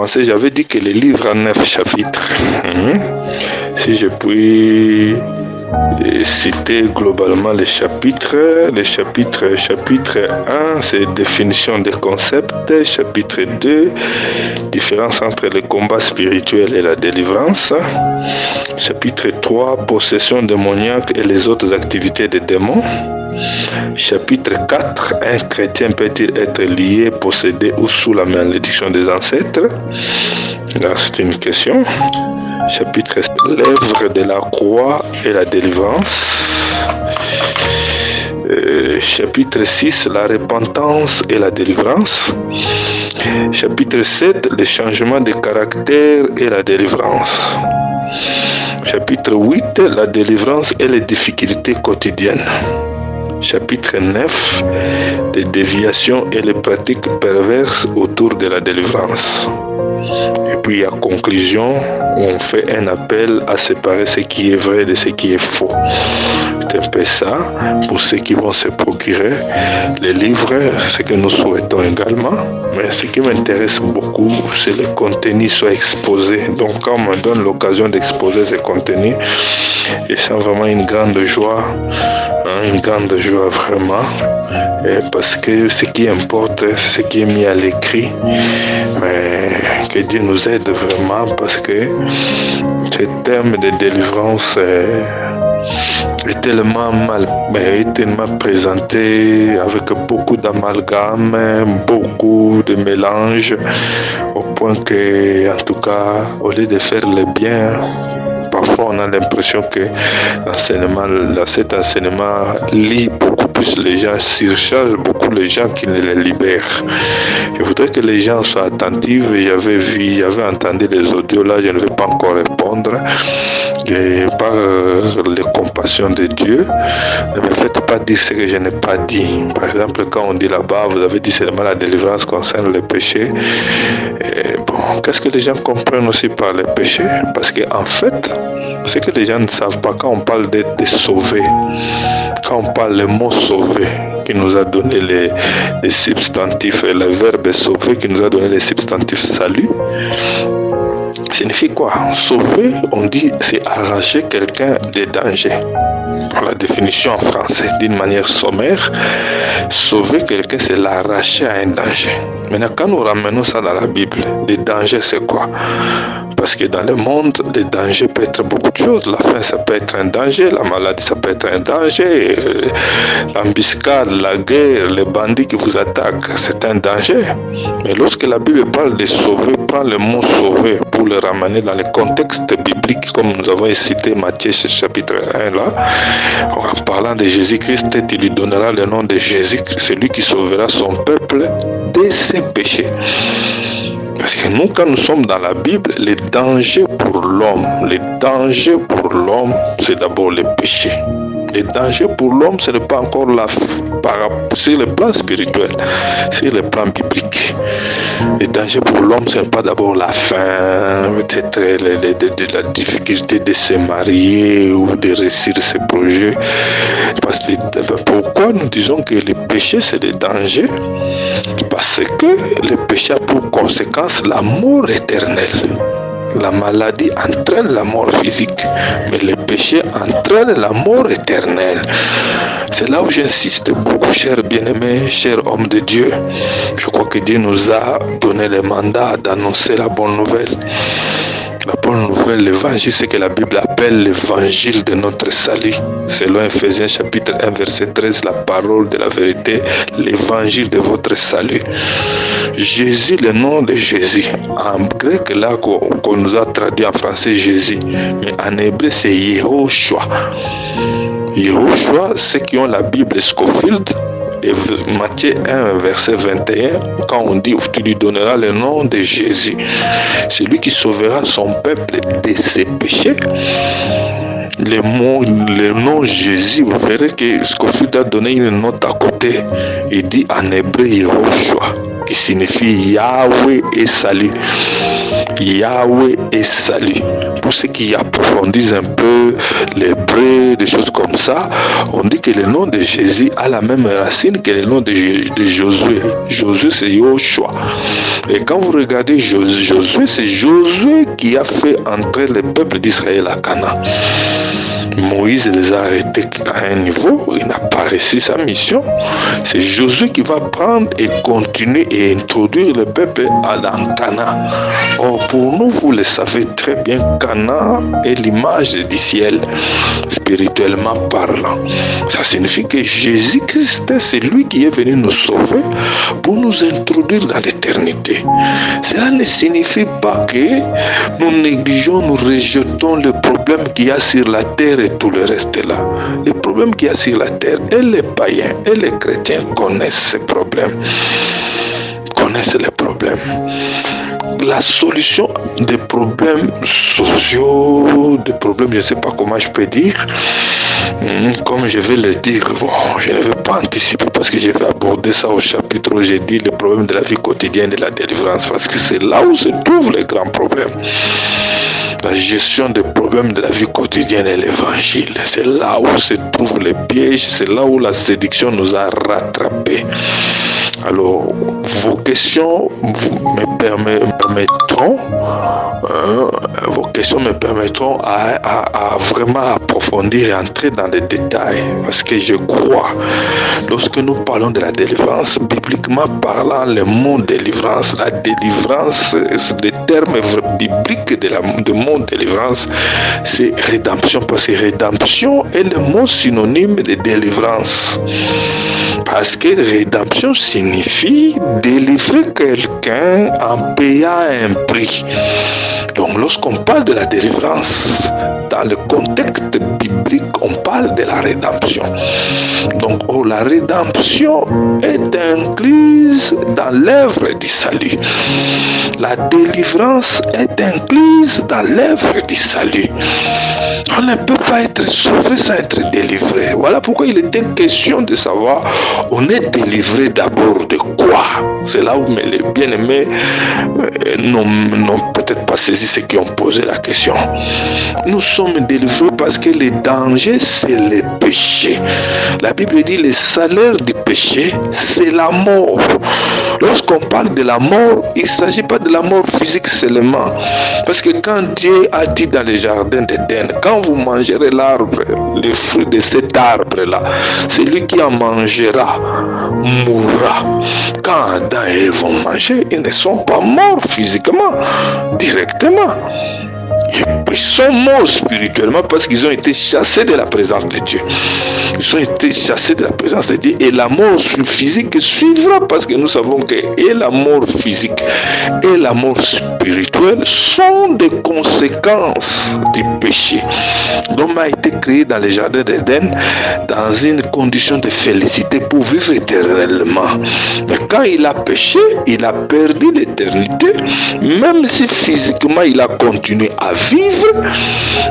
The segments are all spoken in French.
commencé, j'avais dit que le livre a 9 chapitres. Si je puis citer globalement les chapitres. Chapitre 1, c'est définition des concepts. Chapitre 2, différence entre le combat spirituel et la délivrance. Chapitre 3, possession démoniaque et les autres activités des démons. Chapitre 4, un chrétien peut-il être lié, possédé ou sous la malédiction des ancêtres? Là, c'est une question. Chapitre 7, l'œuvre de la croix et la délivrance. Chapitre 6, la repentance et la délivrance. Chapitre 7, le changement de caractère et la délivrance. Chapitre 8, la délivrance et les difficultés quotidiennes. Chapitre 9, les déviations et les pratiques perverses autour de la délivrance. Et puis à conclusion, on fait un appel à séparer ce qui est vrai de ce qui est faux. C'est un peu ça, pour ceux qui vont se procurer les livres, ce que nous souhaitons également. Mais ce qui m'intéresse beaucoup, c'est que le contenu soit exposé. Donc quand on me donne l'occasion d'exposer ce contenu, je sens vraiment une grande joie vraiment. Parce que ce qui importe, c'est ce qui est mis à l'écrit. Mais que Dieu nous aide vraiment, parce que ce thème de délivrance est tellement présenté avec beaucoup d'amalgame, beaucoup de mélange, au point que, en tout cas, au lieu de faire le bien, parfois on a l'impression que cet enseignement lie beaucoup plus les gens, surcharge beaucoup les gens qui ne les libèrent. Je voudrais que les gens soient attentifs. J'avais entendu les audios là, je ne vais pas encore répondre. Et par les compassions de Dieu, ne me faites pas dire ce que je n'ai pas dit. Par exemple, quand on dit là-bas, vous avez dit seulement la délivrance concerne le péché. Qu'est-ce que les gens comprennent aussi par le péché? Parce qu'en fait, ce que les gens ne savent pas, quand on parle d'être sauvé, quand on parle le mot sauvé, qui nous a donné les substantifs, et le verbe sauver qui nous a donné les substantifs salut, signifie quoi? Sauver, on dit, c'est arracher quelqu'un des dangers. La définition en français, d'une manière sommaire, sauver quelqu'un, c'est l'arracher à un danger. Maintenant, quand nous ramenons ça dans la Bible, les dangers, c'est quoi? Parce que dans le monde, les dangers peuvent être beaucoup de choses. La faim, ça peut être un danger. La maladie, ça peut être un danger. L'embuscade, la guerre, les bandits qui vous attaquent, c'est un danger. Mais lorsque la Bible parle de sauver, prend le mot sauver pour le ramener dans le contexte biblique, comme nous avons cité Matthieu chapitre 1 là, en parlant de Jésus-Christ, il lui donnera le nom de Jésus, celui qui sauvera son peuple de ses péchés. Parce que nous, quand nous sommes dans la Bible, les dangers pour l'homme, c'est d'abord le péché. Les dangers pour l'homme, ce n'est pas encore sur le plan spirituel, sur le plan biblique. Les dangers pour l'homme, ce n'est pas d'abord la faim, peut-être la difficulté de se marier ou de réussir ses projets. Pourquoi nous disons que le péché, c'est le danger? Parce que le péché a pour conséquence la mort éternelle. La maladie entraîne la mort physique, mais le péché entraîne la mort éternelle. C'est là où j'insiste beaucoup, chers bien-aimés, chers hommes de Dieu. Je crois que Dieu nous a donné le mandat d'annoncer la bonne nouvelle. La bonne nouvelle, l'évangile, c'est que la Bible appelle l'évangile de notre salut. Selon Ephésiens chapitre 1, verset 13, la parole de la vérité, l'évangile de votre salut. Jésus, le nom de Jésus. En grec, là, qu'on nous a traduit en français Jésus. Mais en hébreu, c'est Yehoshua. Yehoshua, ceux qui ont la Bible Scofield, et Matthieu 1, verset 21, quand on dit « Tu lui donneras le nom de Jésus », celui qui sauvera son peuple de ses péchés. Le nom Jésus, vous verrez que Scofield a donné une note à côté. Il dit en hébreu Yehoshua, qui signifie Yahweh et salut. Yahweh est salut. Pour ceux qui approfondissent un peu l'hébreu, des choses comme ça, on dit que le nom de Jésus a la même racine que le nom de Josué. Josué, c'est Yoshua. Et quand vous regardez Josué, c'est Josué qui a fait entrer le peuple d'Israël à Canaan. Moïse les a arrêtés à un niveau, il n'a pas réussi sa mission. C'est Josué qui va prendre et continuer et introduire le peuple dans Canaan. Or, pour nous, vous le savez très bien, Canaan est l'image du ciel, spirituellement parlant. Ça signifie que Jésus-Christ, c'est lui qui est venu nous sauver pour nous introduire dans l'éternité. Cela ne signifie pas que nous négligeons, nous rejetons le problème qu'il y a sur la terre et tout le reste là. Les problèmes qu'il y a sur la terre, et les païens et les chrétiens connaissent ces problèmes. Connaissent les problèmes. La solution des problèmes sociaux, des problèmes, je ne sais pas comment je peux dire, comme je vais le dire, bon, je ne vais pas anticiper parce que je vais aborder ça au chapitre où j'ai dit le problème de la vie quotidienne et de la délivrance, parce que c'est là où se trouvent les grands problèmes. La gestion des problèmes de la vie quotidienne et l'évangile, c'est là où se trouvent les pièges, c'est là où la séduction nous a rattrapés. Alors, vos questions me permettront à vraiment approfondir et entrer dans les détails. Parce que je crois, lorsque nous parlons de la délivrance, bibliquement parlant, le mot délivrance, la délivrance, le terme biblique de mot délivrance, c'est rédemption. Parce que rédemption est le mot synonyme de délivrance. Parce que rédemption signifie délivrer quelqu'un en payant un prix. Donc lorsqu'on parle de la délivrance, dans le contexte biblique, on parle de la rédemption. Donc la rédemption est incluse dans l'œuvre du salut. La délivrance est incluse dans l'œuvre du salut. On ne peut pas être sauvé sans être délivré. Voilà pourquoi il était question de savoir, on est délivré d'abord de quoi? C'est là où les bien-aimés n'ont peut-être pas saisi ceux qui ont posé la question. Nous sommes délivrés parce que le danger, c'est le péché. La Bible dit, le salaire du péché, c'est la mort. Lorsqu'on parle de la mort, il ne s'agit pas de la mort physique seulement. Parce que quand Dieu a dit dans le jardin d'Éden, quand vous mangerez l'arbre, le fruit de cet arbre-là, celui qui en mangera mourra. Quand Adam et Ève vont manger, ils ne sont pas morts physiquement, directement. Ils sont morts spirituellement parce qu'ils ont été chassés de la présence de Dieu. Ils ont été chassés de la présence de Dieu et la mort physique suivra parce que nous savons que et la mort physique et la mort spirituelle sont des conséquences du péché. L'homme a été créé dans le jardin d'Éden dans une condition de félicité pour vivre éternellement. Mais quand il a péché, il a perdu l'éternité, même si physiquement il a continué à vivre,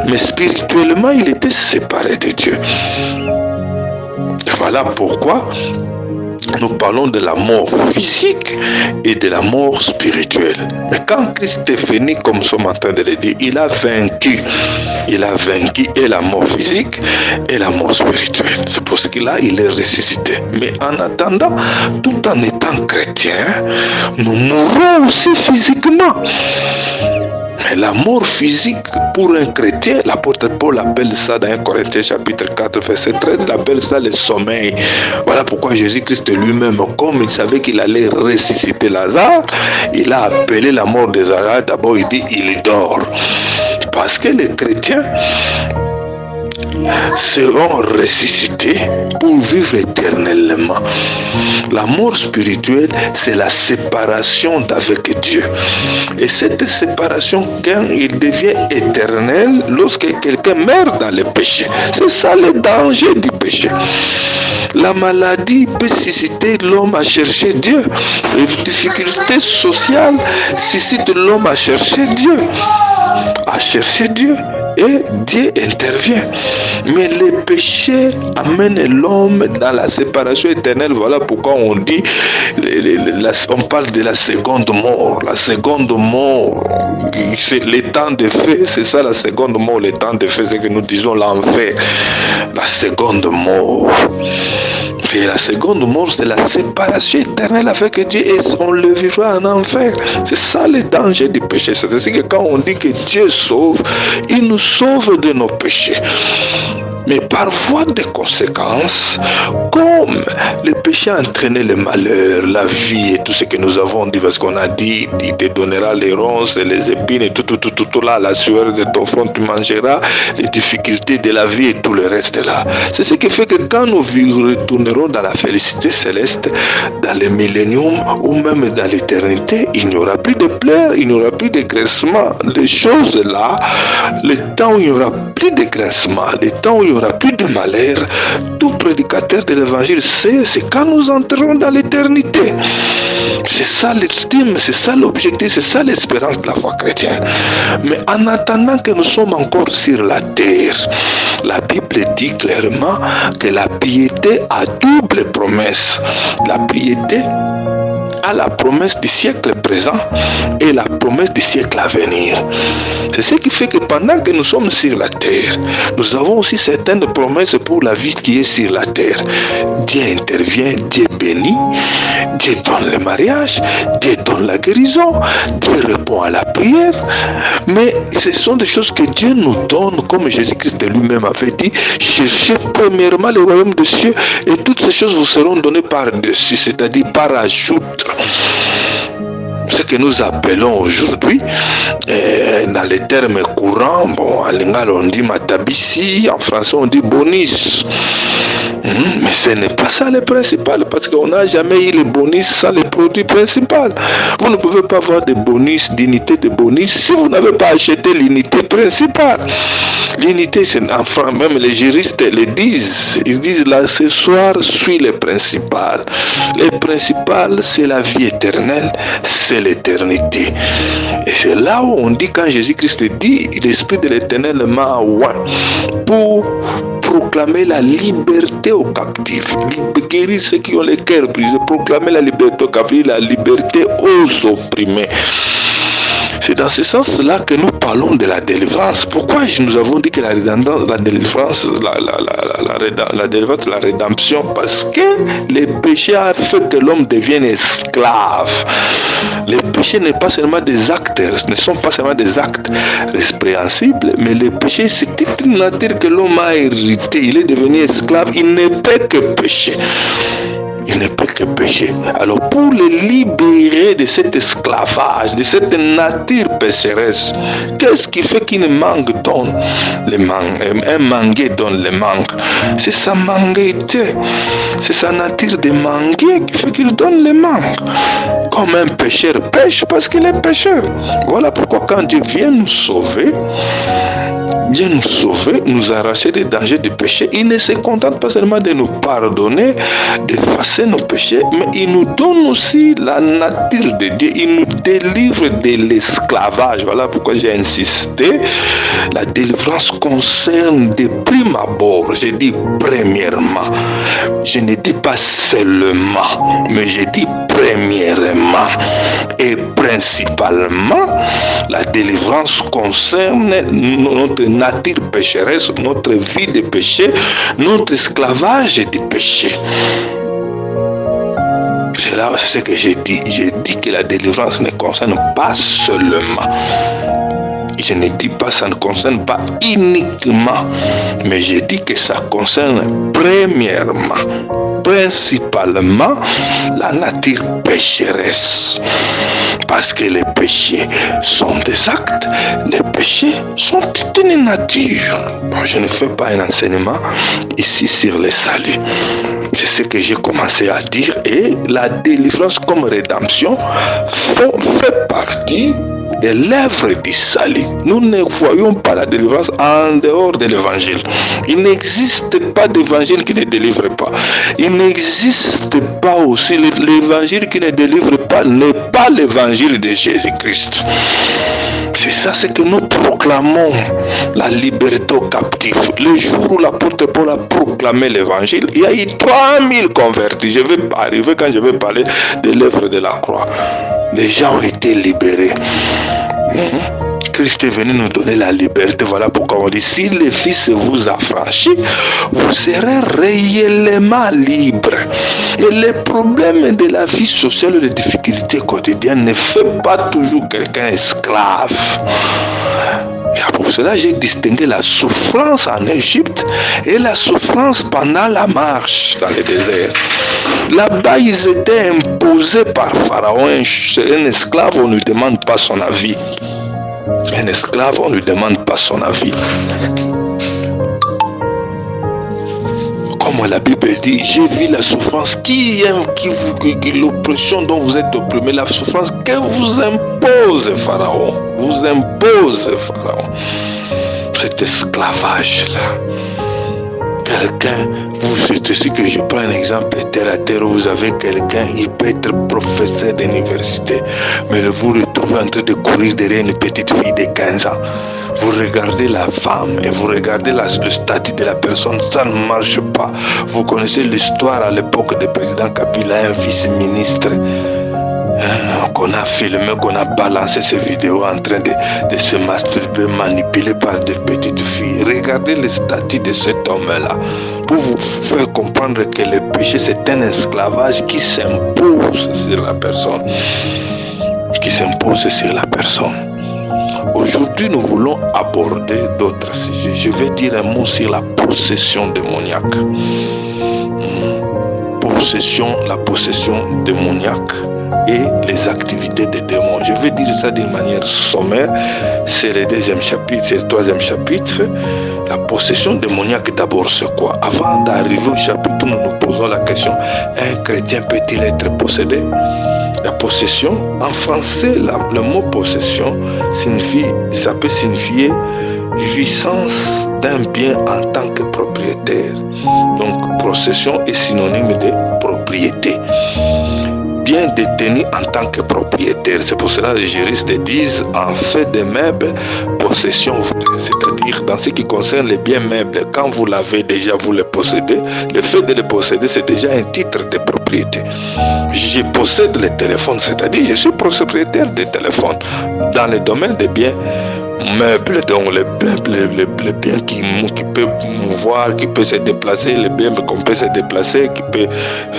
mais spirituellement il était séparé de Dieu. Voilà pourquoi nous parlons de la mort physique et de la mort spirituelle. Mais quand Christ est venu, comme nous sommes en train de le dire, il a vaincu. Il a vaincu et la mort physique et la mort spirituelle. C'est pour ce qu'il est ressuscité. Mais en attendant, tout en étant chrétien, nous mourrons aussi physiquement. Mais la mort physique pour un chrétien, l'apôtre Paul appelle ça dans 1 Corinthiens chapitre 4 verset 13, il appelle ça le sommeil. Voilà pourquoi Jésus-Christ lui-même, comme il savait qu'il allait ressusciter Lazare, il a appelé la mort de Lazare. D'abord il dit il dort. Parce que les chrétiens seront ressuscités pour vivre éternellement. La mort spirituelle, c'est la séparation d'avec Dieu. Et cette séparation, quand il devient éternel, lorsque quelqu'un meurt dans le péché. C'est ça le danger du péché. La maladie peut susciter l'homme à chercher Dieu. Les difficultés sociales suscitent l'homme à chercher Dieu. À chercher Dieu. et Dieu intervient. Mais le péché amène l'homme dans la séparation éternelle. Voilà pourquoi on dit, on parle de la seconde mort. La seconde mort, c'est le temps de feu, c'est ça la seconde mort. Le temps de feu, c'est que nous disons l'enfer. La seconde mort. Et la seconde mort, c'est la séparation éternelle avec Dieu et on le vivra en enfer. C'est ça le danger du péché. C'est-à-dire que quand on dit que Dieu sauve, il nous sauve de nos péchés. Mais par voie de conséquence, comme le péché a entraîné le malheur, la vie et tout ce que nous avons dit, parce qu'on a dit, il te donnera les ronces et les épines et tout là, la sueur de ton front tu mangeras, les difficultés de la vie et tout le reste là. C'est ce qui fait que quand nous retournerons dans la félicité céleste, dans le millénium ou même dans l'éternité, il n'y aura plus de pleurs, il n'y aura plus de graissement. Les choses là, le temps où il n'y aura plus de graissement, le temps où il n'y aura plus de malheur, tout prédicateur de l'évangile sait, c'est quand nous entrerons dans l'éternité. C'est ça l'estime, c'est ça l'objectif, c'est ça l'espérance de la foi chrétienne. Mais en attendant que nous sommes encore sur la terre, la Bible dit clairement que la piété a double promesse. La piété a la promesse du siècle présent et la promesse du siècle à venir. C'est ce qui fait que pendant que nous sommes sur la terre, nous avons aussi certaines promesses pour la vie qui est sur la terre. Dieu intervient, Dieu bénit, Dieu donne le mariage, Dieu donne la guérison, Dieu répond à la prière. Mais ce sont des choses que Dieu nous donne, comme Jésus-Christ lui-même avait dit, cherchez premièrement le royaume des cieux et toutes ces choses vous seront données par-dessus, c'est-à-dire par ajout. Ce que nous appelons aujourd'hui, dans les termes courants, en lingala on dit matabisi, en français on dit bonus. Mais ce n'est pas ça le principal, parce qu'on n'a jamais eu le bonus sans le produit principal. Vous ne pouvez pas avoir de bonus, d'unité de bonus, si vous n'avez pas acheté l'unité principale. L'unité, c'est enfin, même les juristes le disent. Ils disent l'accessoire suit le principal. Le principal, c'est la vie éternelle, c'est l'éternité. Et c'est là où on dit, quand Jésus-Christ dit, l'Esprit de l'Éternel m'a oint pour proclamer la liberté aux captifs, guérir ceux qui ont les cœurs brisés, proclamer la liberté aux captifs, la liberté aux opprimés. C'est dans ce sens-là que nous parlons de la délivrance. Pourquoi nous avons dit que la délivrance, la délivrance, la rédemption? Parce que le péché a fait que l'homme devienne esclave. Le péché n'est pas seulement des actes, ne sont pas seulement des actes répréhensibles, mais le péché, c'est une nature que l'homme a héritée. Il est devenu esclave, il ne peut que pécher. Il ne peut que pécher. Alors pour le libérer de cet esclavage, de cette nature pécheresse, qu'est-ce qui fait qu'une mangue donne le mangue, un manguier donne le mangue? C'est sa mangueté, c'est sa nature de manguier qui fait qu'il donne le mangue. Comme un pécheur pêche parce qu'il est pécheur. Voilà pourquoi quand Dieu vient nous sauver, nous arracher des dangers du péché. Il ne se contente pas seulement de nous pardonner, d'effacer nos péchés, mais il nous donne aussi la nature de Dieu. Il nous délivre de l'esclavage. Voilà pourquoi j'ai insisté. La délivrance concerne de prime abord. Je dis premièrement. Je ne dis pas seulement, mais je dis premièrement et principalement. La délivrance concerne notre nature pécheresse, notre vie de péché, notre esclavage du péché. C'est là, c'est ce que j'ai dit. J'ai dit que la délivrance ne concerne pas seulement. Je ne dis pas que ça ne concerne pas uniquement, mais je dis que ça concerne premièrement, principalement la nature pécheresse. Parce que les péchés sont des actes, les péchés sont une nature. Bon, je ne fais pas un enseignement ici sur le salut. C'est ce que j'ai commencé à dire, et la délivrance comme rédemption fait partie de l'œuvre du salut. Nous ne voyons pas la délivrance en dehors de l'évangile. Il n'existe pas d'évangile qui ne délivre pas. Il n'existe pas aussi l'évangile qui ne délivre pas, n'est pas l'évangile de Jésus-Christ. C'est ça, c'est que nous proclamons la liberté aux captifs. Le jour où l'apôtre Paul a proclamé l'évangile, il y a eu 3000 convertis. Je vais arriver quand je vais parler de l'œuvre de la croix. Les gens ont été libérés. Christ est venu nous donner la liberté. Voilà pourquoi on dit, si le Fils vous affranchit, vous serez réellement libre. Et les problèmes de la vie sociale, les difficultés quotidiennes ne font pas toujours quelqu'un esclave. Et pour cela, j'ai distingué la souffrance en Égypte et la souffrance pendant la marche dans le désert. Là-bas, ils étaient imposés par Pharaon. Un esclave, on ne lui demande pas son avis. Un esclave, on ne lui demande pas son avis. Comme la Bible dit, j'ai vu la souffrance l'oppression dont vous êtes opprimés, la souffrance que vous impose Pharaon. Vous impose Pharaon. Cet esclavage-là. Quelqu'un, c'est ici que je prends un exemple terre à terre, où vous avez quelqu'un, il peut être professeur d'université, mais vous retrouvez en train de courir derrière une petite fille de 15 ans. Vous regardez la femme et vous regardez le statut de la personne, ça ne marche pas. Vous connaissez l'histoire à l'époque du président Kabila, un vice-ministre qu'on a filmé, qu'on a balancé ces vidéos en train de se masturber, manipulé par des petites filles. Regardez le statut de cet homme-là pour vous faire comprendre que le péché, c'est un esclavage qui s'impose sur la personne. Qui s'impose sur la personne. Aujourd'hui, nous voulons aborder d'autres sujets. Je vais dire un mot sur la possession démoniaque. La possession démoniaque et les activités des démons. Je vais dire ça d'une manière sommaire. C'est le deuxième chapitre, c'est le troisième chapitre. La possession démoniaque, d'abord, c'est quoi? Avant d'arriver au chapitre, nous nous posons la question, un chrétien peut-il être possédé? La possession, en français, le mot possession ça peut signifier jouissance d'un bien en tant que propriétaire. Donc, possession est synonyme de propriété. Bien détenu en tant que propriétaire. C'est pour cela que les juristes disent en fait des meubles, possession, c'est-à-dire dans ce qui concerne les biens meubles, quand vous l'avez déjà, vous les possédez, le fait de les posséder, c'est déjà un titre de propriété. Je possède les téléphones, c'est-à-dire je suis propriétaire des téléphones. Dans le domaine des biens meubles, donc les biens qui peuvent mouvoir, qui peuvent se déplacer, les biens qu'on peut se déplacer, qui peut,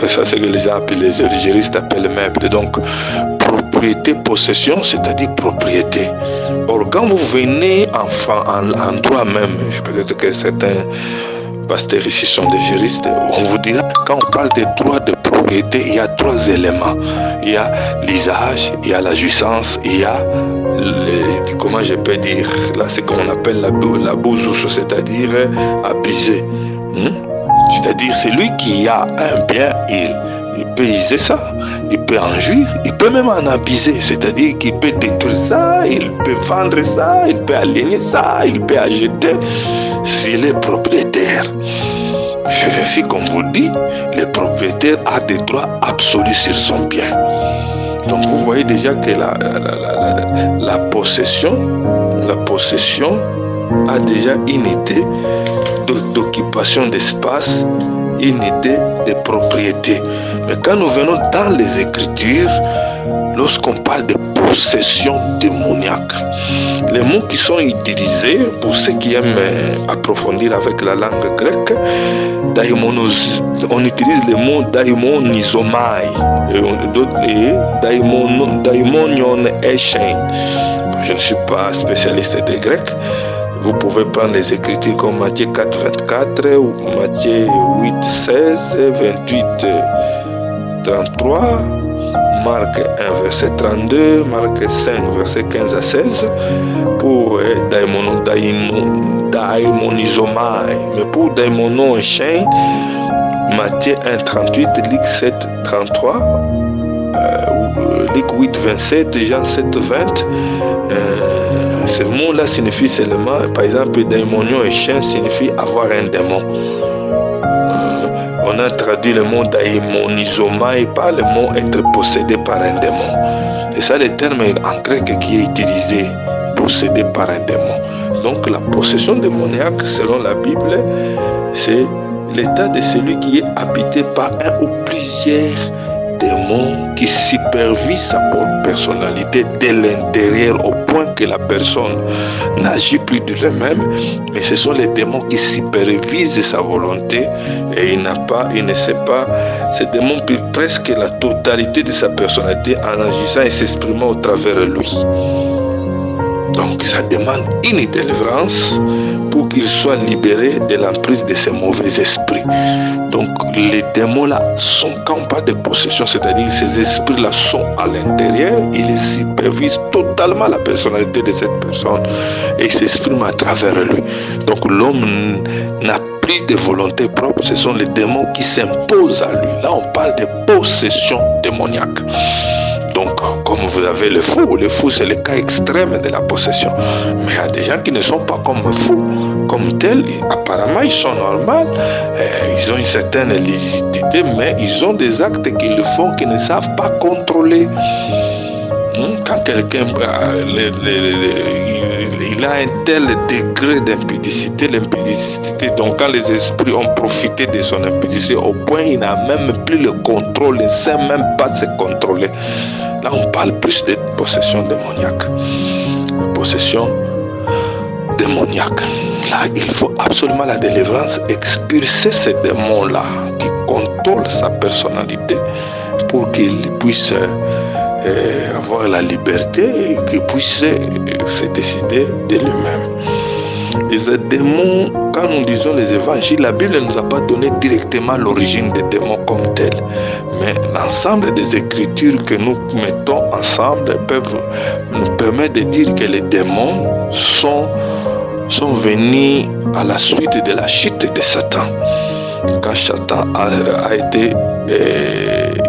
ça c'est que les gens appellent, les juristes appellent meubles. Donc propriété, possession, c'est-à-dire propriété. Or quand vous venez en droit même, peut-être que certains pasteurs ici sont des juristes, on vous dira quand on parle des droits de propriété, il y a trois éléments. Il y a l'usage, il y a la jouissance, il y a comment je peux dire, là c'est qu'on appelle la bousouche, c'est-à-dire abuser. C'est-à-dire celui qui a un bien, il peut user ça, il peut en jouir, il peut même en abuser, c'est-à-dire qu'il peut détruire ça, il peut vendre ça, il peut aligner ça, il peut acheter, s'il est propriétaire. C'est ainsi qu'on vous dit, le propriétaire a des droits absolus sur son bien. Donc vous voyez déjà que la possession a déjà une idée d'occupation d'espace, une idée de propriété. Mais quand nous venons dans les Écritures, lorsqu'on parle de possession démoniaque, les mots qui sont utilisés, pour ceux qui aiment approfondir avec la langue grecque, on utilise le mot daïmonizomai et daïmonion echen. Je ne suis pas spécialiste des Grecs. Vous pouvez prendre les Écritures comme Matthieu 4, 24 ou Matthieu 8, 16, 28, 33, Marc 1, verset 32, Marc 5, verset 15 à 16, pour daïmonizomai. Mais pour daïmonon chien, Matthieu 1, 38, Luc 7, 33, Luc 8, 27, Jean 7, 20. Ce mot-là signifie seulement, par exemple, daïmonion et chien signifie avoir un démon. On a traduit le mot daïmonizomai par le mot être possédé par un démon. C'est ça le terme en grec qui est utilisé pour possédé par un démon. Donc la possession démoniaque, selon la Bible, c'est l'état de celui qui est habité par un ou plusieurs démons qui supervisent sa propre personnalité de l'intérieur au point que la personne n'agit plus de elle-même, mais ce sont les démons qui supervisent sa volonté et il ne sait pas, ces démons prennent presque la totalité de sa personnalité en agissant et s'exprimant au travers de lui. Donc ça demande une délivrance pour qu'il soit libéré de l'emprise de ces mauvais esprits. Donc les démons-là sont quand on parle de possession, c'est-à-dire ces esprits-là sont à l'intérieur, ils supervisent totalement la personnalité de cette personne et s'expriment à travers lui. Donc l'homme n'a plus de volonté propre, ce sont les démons qui s'imposent à lui. Là on parle de possession démoniaque. Donc, comme vous avez le fou c'est le cas extrême de la possession. Mais il y a des gens qui ne sont pas comme fous, comme tels, apparemment ils sont normaux, ils ont une certaine légitimité, mais ils ont des actes qu'ils font qu'ils ne savent pas contrôler. Quand quelqu'un il a un tel degré d'impudicité, l'impudicité, donc quand les esprits ont profité de son impudicité au point il n'a même plus le contrôle, il ne sait même pas se contrôler. Là on parle plus de possession démoniaque. Possession démoniaque. Là il faut absolument la délivrance, expulser ces démons-là qui contrôlent sa personnalité pour qu'il puisse avoir la liberté et qu'il puisse se décider de lui-même. Les démons, quand nous disons les évangiles, la Bible ne nous a pas donné directement l'origine des démons comme tels. Mais l'ensemble des écritures que nous mettons ensemble peuvent nous permettre de dire que les démons sont venus à la suite de la chute de Satan. Quand Satan a été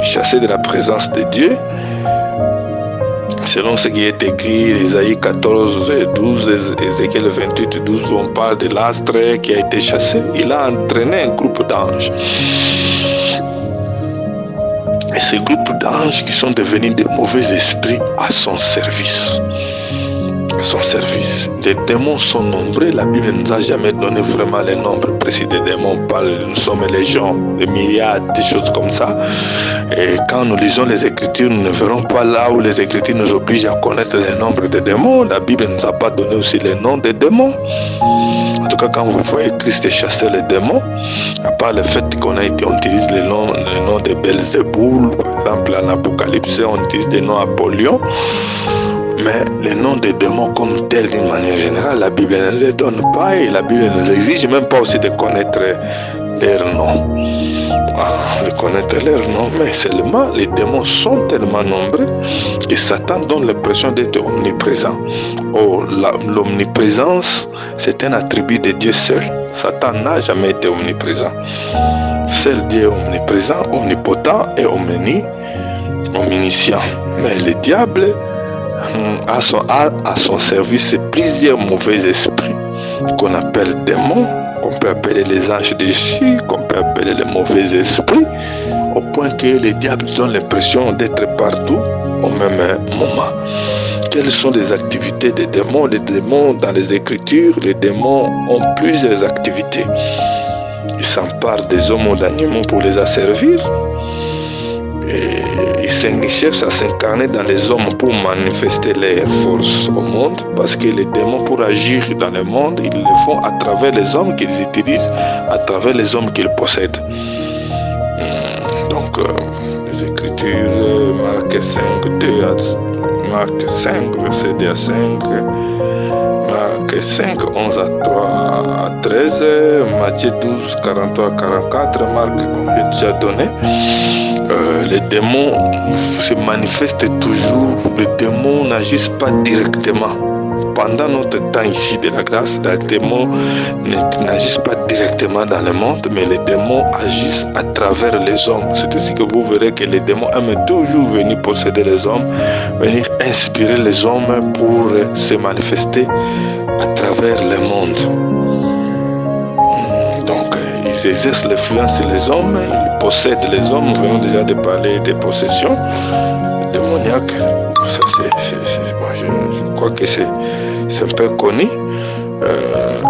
chassé de la présence de Dieu, selon ce qui est écrit, Isaïe 14, 12, Ézéchiel 28, 12, où on parle de l'astre qui a été chassé, il a entraîné un groupe d'anges. Et ces groupes d'anges qui sont devenus de mauvais esprits à son service. Son service. Les démons sont nombreux, la Bible ne nous a jamais donné vraiment les nombres précis des démons. On parle, nous sommes légions, des milliards, des choses comme ça. Et quand nous lisons les Écritures, nous ne verrons pas là où les Écritures nous obligent à connaître les nombres des démons. La Bible ne nous a pas donné aussi les noms des démons. En tout cas, quand vous voyez Christ chasser les démons, à part le fait qu'on utilise les noms de Belzéboul, par exemple en Apocalypse, on utilise des noms Apollyon. Mais les noms des démons comme tels d'une manière générale, la Bible ne les donne pas et la Bible ne nous exige même pas aussi de connaître leurs noms. De connaître leurs noms, mais seulement les démons sont tellement nombreux que Satan donne l'impression d'être omniprésent. Or, l'omniprésence, c'est un attribut de Dieu seul. Satan n'a jamais été omniprésent. Seul Dieu est omniprésent, omnipotent et omniscient. Mais le diable a à son service plusieurs mauvais esprits qu'on appelle démons, qu'on peut appeler les anges déchus, qu'on peut appeler les mauvais esprits, au point que les diables ont l'impression d'être partout au même moment. Quelles sont les activités des démons? Les démons, dans les Écritures, les démons ont plusieurs activités. Ils s'emparent des hommes ou d'animaux pour les asservir. Et ils cherchent à s'incarner dans les hommes pour manifester leur force au monde, parce que les démons, pour agir dans le monde, ils le font à travers les hommes qu'ils utilisent, à travers les hommes qu'ils possèdent. Donc, les Écritures, Marc 5, verset 2 à 5, Marc 5, 11 à 3 à 13, Matthieu 12, 43 à 44, Marc, comme j'ai déjà donné. Les démons se manifestent toujours, les démons n'agissent pas directement. Pendant notre temps ici de la grâce, les démons n'agissent pas directement dans le monde, mais les démons agissent à travers les hommes. C'est ainsi que vous verrez que les démons aiment toujours venir posséder les hommes, venir inspirer les hommes pour se manifester à travers le monde. Donc, ils exercent l'influence sur les hommes, ils possèdent les hommes. Nous venons déjà de parler des possessions démoniaques. Ça, moi, je crois que c'est c'est un peu connu.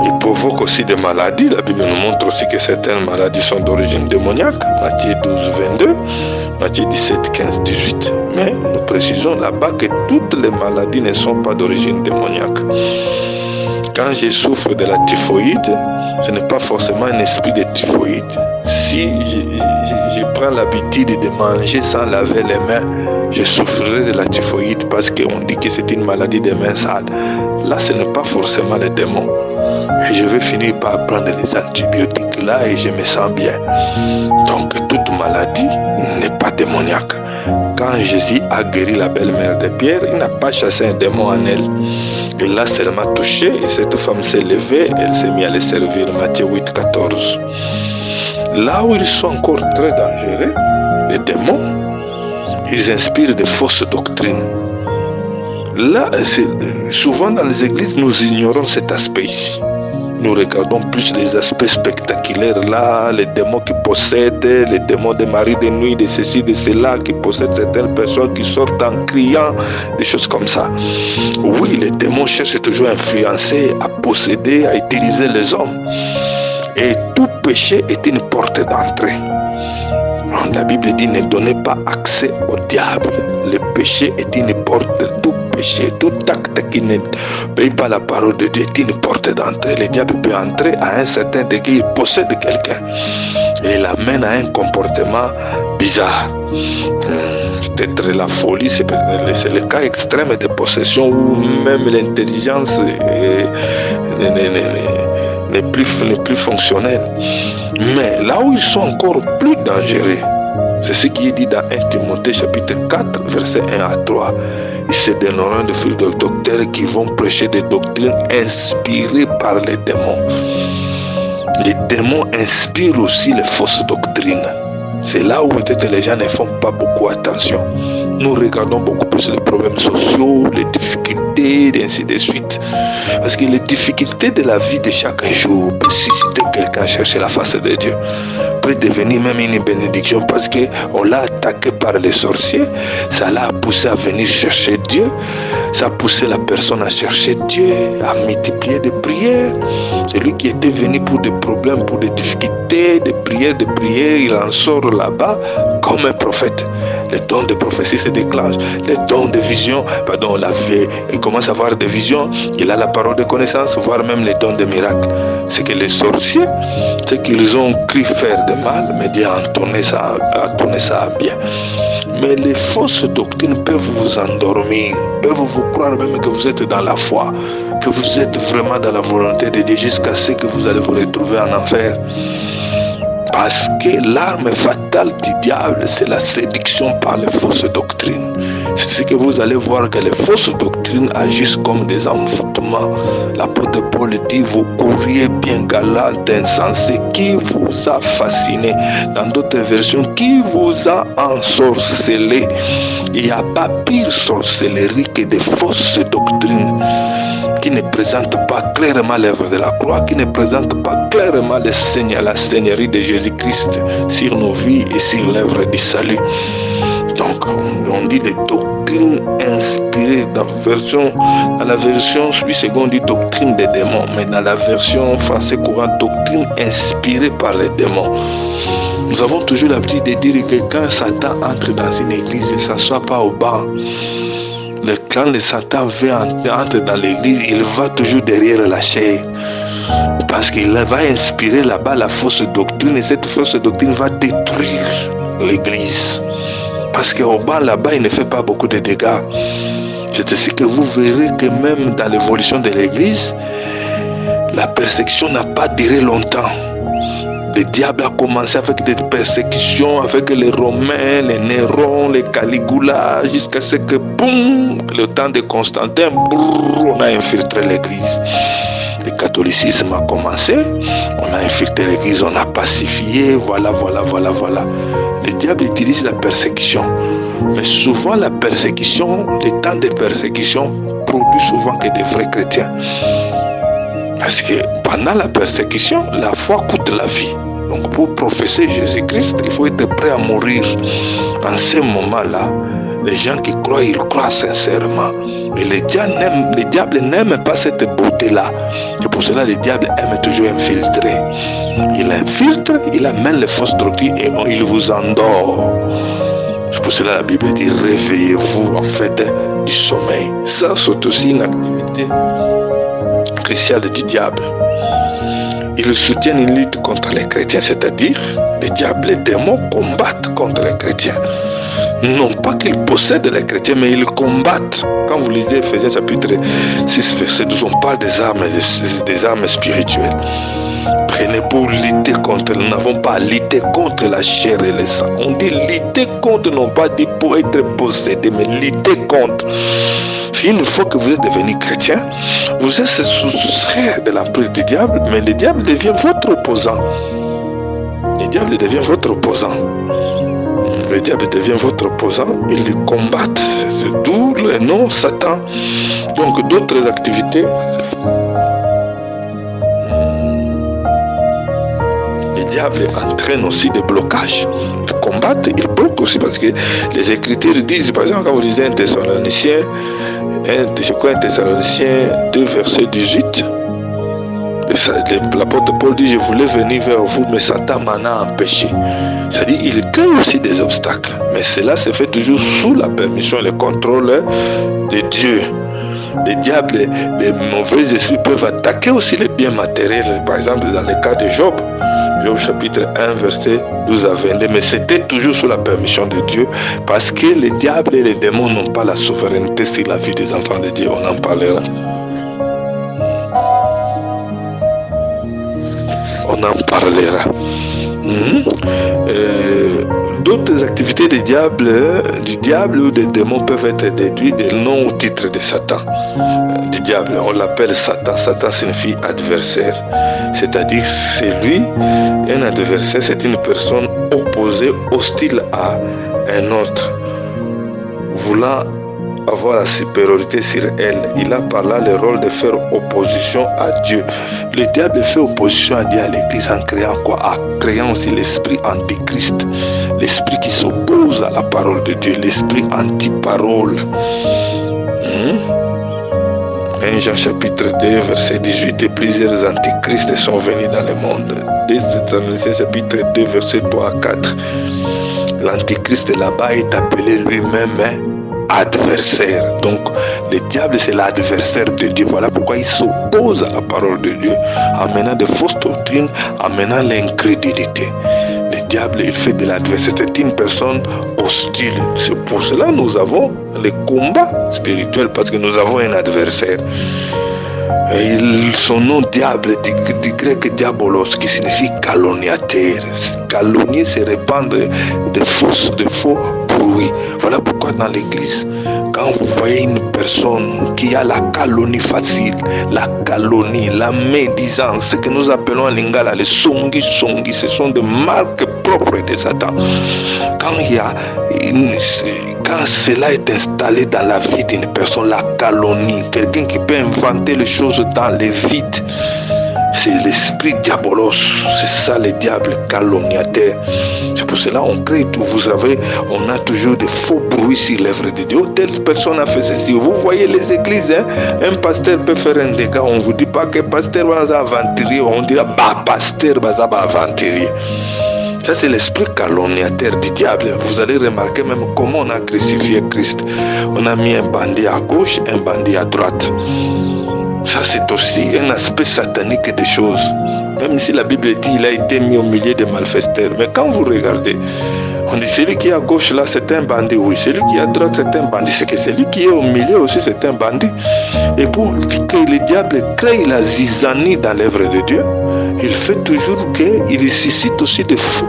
Il provoque aussi des maladies. La Bible nous montre aussi que certaines maladies sont d'origine démoniaque. Matthieu 12, 22, Matthieu 17, 15, 18. Mais nous précisons là-bas que toutes les maladies ne sont pas d'origine démoniaque. Quand je souffre de la typhoïde, ce n'est pas forcément un esprit de typhoïde. Si je prends l'habitude de manger sans laver les mains, je souffrirai de la typhoïde parce qu'on dit que c'est une maladie des mains sales. Là, ce n'est pas forcément les démons. Et je vais finir par prendre les antibiotiques là et je me sens bien. Donc, toute maladie n'est pas démoniaque. Quand Jésus a guéri la belle-mère de Pierre, il n'a pas chassé un démon en elle. Il l'a seulement touché et cette femme s'est levée, elle s'est mise à le servir. Matthieu 8, 14. Là où ils sont encore très dangereux, les démons, ils inspirent de fausses doctrines. Là, souvent dans les églises, nous ignorons cet aspect ici. Nous regardons plus les aspects spectaculaires là, les démons qui possèdent, les démons des maris de nuit, de ceci, de cela, qui possèdent certaines personnes qui sortent en criant, des choses comme ça. Oui, les démons cherchent toujours à influencer, à posséder, à utiliser les hommes. Et tout péché est une porte d'entrée. La Bible dit ne donnez pas accès au diable. Le péché est une porte, tout péché, tout acte qui ne paye pas la parole de Dieu est une porte d'entrée. Le diable peut entrer à un certain degré, il possède quelqu'un et il l'amène à un comportement bizarre. Peut-être la folie, c'est le cas extrême de possession où même l'intelligence n'est plus fonctionnelle. Mais là où ils sont encore plus dangereux, c'est ce qui est dit dans 1 Timothée chapitre 4, versets 1 à 3. Ils se donneront de fils de docteurs qui vont prêcher des doctrines inspirées par les démons. Les démons inspirent aussi les fausses doctrines. C'est là où peut-être les gens ne font pas beaucoup attention. Nous regardons beaucoup plus les problèmes sociaux, les difficultés, et ainsi de suite. Parce que les difficultés de la vie de chaque jour peuvent susciter quelqu'un à chercher la face de Dieu. Peut devenir même une bénédiction parce qu'on l'a attaqué par les sorciers. Ça l'a poussé à venir chercher Dieu. Ça a poussé la personne à chercher Dieu, à multiplier des prières. Celui qui était venu pour des problèmes, pour des difficultés, des prières, il en sort là-bas comme un prophète. Les dons de prophétie se déclenchent, les dons de vision, il commence à avoir des visions, il a la parole de connaissance, voire même les dons de miracles. C'est que les sorciers, c'est qu'ils ont cru faire de mal, mais Dieu a tourné ça à bien. Mais les fausses doctrines peuvent vous endormir, peuvent vous croire même que vous êtes dans la foi, que vous êtes vraiment dans la volonté de Dieu jusqu'à ce que vous allez vous retrouver en enfer. Parce que l'arme fatale du diable, c'est la séduction par les fausses doctrines. C'est ce que vous allez voir que les fausses doctrines agissent comme des envoûtements. L'apôtre Paul dit, vous courriez bien galant, insensé, qui vous a fasciné. Dans d'autres versions, qui vous a ensorcelé. Il n'y a pas pire sorcellerie que des fausses doctrines qui ne présentent pas clairement l'œuvre de la croix, qui ne présentent pas clairement la seigneurie de Jésus-Christ sur nos vies et sur l'œuvre du salut. Donc, on dit les doctrines inspirées dans la version suisse, on dit doctrine des démons, mais dans la version français courante, doctrine inspirée par les démons. Nous avons toujours l'habitude de dire que quand Satan entre dans une église, il ne s'assoit pas au banc. Quand le Satan entre dans l'église, il va toujours derrière la chair. Parce qu'il va inspirer là-bas la fausse doctrine et cette fausse doctrine va détruire l'église. Parce qu'au bas là-bas, il ne fait pas beaucoup de dégâts. C'est ainsi que vous verrez que même dans l'évolution de l'église, la persécution n'a pas duré longtemps. Le diable a commencé avec des persécutions, avec les Romains, les Néron, les Caligula, jusqu'à ce que, boum, le temps de Constantin, on a infiltré l'église. Le catholicisme a commencé, on a infiltré l'église, on a pacifié, voilà. Le diable utilise la persécution. Mais souvent la persécution, le temps de persécution produit souvent que des vrais chrétiens. Parce que pendant la persécution, la foi coûte la vie. Donc pour professer Jésus-Christ, il faut être prêt à mourir. En ce moment-là, les gens qui croient, ils croient sincèrement. Et le diable n'aime pas cette beauté-là. C'est pour cela que le diable aime toujours infiltrer. Il infiltre, il amène les fausses doctrines et il vous endort. C'est pour cela que la Bible dit réveillez-vous en fait du sommeil. Ça, c'est aussi une activité cruciale du diable. Ils soutiennent une lutte contre les chrétiens, c'est-à-dire les diables, les démons combattent contre les chrétiens. Non pas qu'ils possèdent les chrétiens, mais ils combattent. Quand vous lisez Ephésiens chapitre 6, verset 12, on parle des armes spirituelles. Prenez pour lutter contre, nous n'avons pas à lutter contre la chair et le sang. On dit lutter contre, non pas dit pour être possédé, mais lutter contre. Une fois que vous êtes devenu chrétien, vous êtes soustraire de l'emprise du diable, mais le diable devient votre opposant. Le diable devient votre opposant. Le diable devient votre opposant, il le combat. C'est d'où le nom Satan. Donc d'autres activités. Le diable entraîne aussi des blocages. Il combat, il bloque aussi parce que les Écritures disent, par exemple, quand vous lisez un Thessalonicien, je crois un Thessaloniciens 2, verset 18, l'apôtre Paul dit, je voulais venir vers vous, mais Satan m'en a empêché. C'est-à-dire, il crée aussi des obstacles, mais cela se fait toujours sous la permission et le contrôle de Dieu. Les diables, les mauvais esprits peuvent attaquer aussi les biens matériels, par exemple dans le cas de Job. Job chapitre 1, verset 12 à 22, mais c'était toujours sous la permission de Dieu, parce que les diables et les démons n'ont pas la souveraineté sur la vie des enfants de Dieu. On en parlera. On en parlera. D'autres activités du diable ou des démons peuvent être déduites des noms au titre de Satan. Du diable, on l'appelle Satan. Satan signifie adversaire. C'est-à-dire, c'est lui, un adversaire, c'est une personne opposée, hostile à un autre, voulant avoir la supériorité sur elle. Il a par là le rôle de faire opposition à Dieu. Le diable fait opposition à Dieu à l'église en créant quoi? En créant aussi l'esprit antichrist, l'esprit qui s'oppose à la parole de Dieu, l'esprit anti-parole. 1 Jean chapitre 2, verset 18, et plusieurs antichrists sont venus dans le monde. 2 Thessaloniciens chapitre 2, verset 3 à 4. L'antichrist là-bas est appelé lui-même adversaire. Donc le diable, c'est l'adversaire de Dieu. Voilà pourquoi il s'oppose à la parole de Dieu, amenant de fausses doctrines, amenant l'incrédulité. Le diable, il fait de l'adversaire. C'est une personne hostile. C'est pour cela que nous avons les combats spirituels, parce que nous avons un adversaire. Et son nom diable, du grec diabolos, qui signifie calomniateur. Calomnier, c'est répandre de faux bruits. Voilà pourquoi dans l'église, quand vous voyez une personne qui a la calomnie facile, la calomnie, la médisance, ce que nous appelons en lingala les songi, ce sont des marques propres de Satan. Quand cela est installé dans la vie d'une personne, la calomnie, quelqu'un qui peut inventer les choses dans les vides, c'est l'esprit diabolos, c'est ça le diable calomniateur. C'est pour cela qu'on crée tout. Vous savez, on a toujours des faux bruits sur l'œuvre de Dieu. Telle personne a fait ceci. Vous voyez les églises, un pasteur peut faire un dégât. On ne vous dit pas que pasteur va aventurier. On dira, bah pasteur va aventurier. Ça, c'est l'esprit calomniateur du diable. Vous allez remarquer même comment on a crucifié Christ. On a mis un bandit à gauche, un bandit à droite. Ça, c'est aussi un aspect satanique des choses. Même si la Bible dit qu'il a été mis au milieu des malfaiteurs. Mais quand vous regardez, on dit celui qui est à gauche là, c'est un bandit. Oui, celui qui est à droite, c'est un bandit. C'est que celui qui est au milieu aussi, c'est un bandit. Et pour que le diable crée la zizanie dans l'œuvre de Dieu, il fait toujours qu'il suscite aussi des faux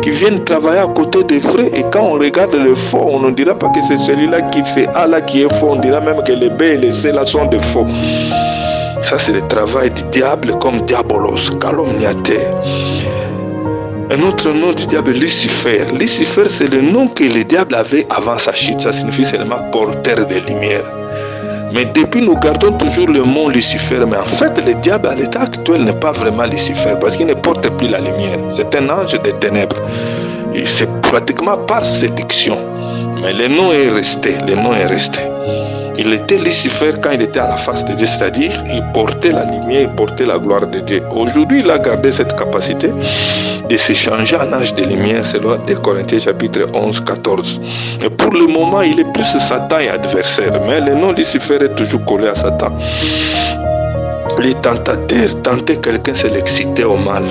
qui viennent travailler à côté des vrais. Et quand on regarde le faux, on ne dira pas que c'est celui-là qui fait A là qui est faux. On dira même que les B et les C là sont des faux. Ça, c'est le travail du diable comme diabolos, calomniateur. Un autre nom du diable, Lucifer. Lucifer, c'est le nom que le diable avait avant sa chute. Ça signifie seulement porteur de lumière. Mais depuis, nous gardons toujours le mot Lucifer. Mais en fait, le diable à l'état actuel n'est pas vraiment Lucifer, parce qu'il ne porte plus la lumière. C'est un ange des ténèbres. Et c'est pratiquement par séduction. Mais le nom est resté. Le nom est resté. Il était Lucifer quand il était à la face de Dieu, c'est-à-dire il portait la lumière, il portait la gloire de Dieu. Aujourd'hui, il a gardé cette capacité de s'échanger en âge de lumière, selon 2 Corinthiens chapitre 11, 14. Et pour le moment, il est plus Satan et adversaire, mais le nom Lucifer est toujours collé à Satan. Les tentateurs, tenter quelqu'un, c'est l'exciter au mal.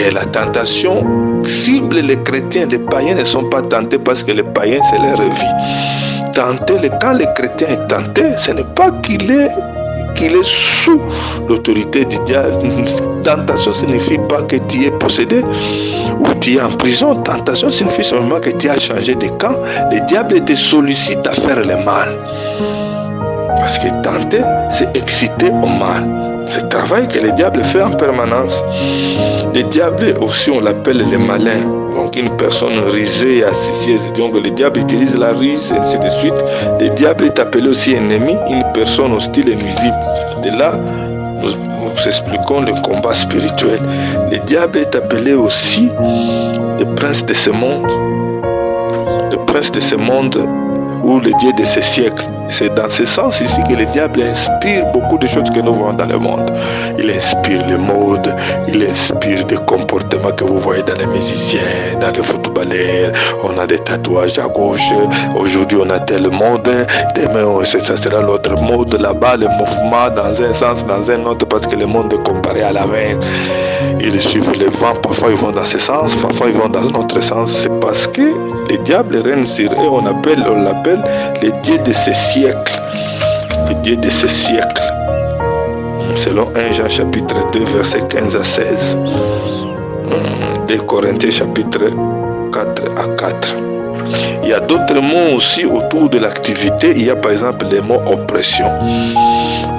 Et la tentation cible les chrétiens. Les païens ne sont pas tentés parce que les païens, c'est leur vie. Tenter, quand le chrétien est tenté, ce n'est pas qu'il est sous l'autorité du diable. Tentation signifie pas que tu es possédé ou tu es en prison. Tentation signifie seulement que tu as changé de camp. Le diable te sollicite à faire le mal. Parce que tenter, c'est exciter au mal. C'est le travail que le diable fait en permanence. Le diable aussi, on l'appelle le malin. Donc une personne rusée et astucieuse. Donc le diable utilise la ruse et ainsi de suite. Le diable est appelé aussi ennemi, une personne hostile et nuisible. De là, nous expliquons le combat spirituel. Le diable est appelé aussi le prince de ce monde. Le prince de ce monde ou le Dieu de ce siècle. C'est dans ce sens ici que le diable inspire beaucoup de choses que nous voyons dans le monde. Il inspire les modes, il inspire des comportements que vous voyez dans les musiciens, dans les footballeurs. On a des tatouages à gauche, aujourd'hui on a tel mode, demain ça sera l'autre mode, là-bas le mouvement dans un sens, dans un autre, parce que le monde est comparé à la mer. Ils suivent les vents, parfois ils vont dans ce sens, parfois ils vont dans un autre sens. C'est parce que le diable règne sur eux, on l'appelle le Dieu de ce siècle. Le Dieu de ce siècle. Selon 1 Jean chapitre 2, versets 15 à 16. 2 Corinthiens chapitre 4 à 4. Il y a d'autres mots aussi autour de l'activité. Il y a par exemple les mots oppression.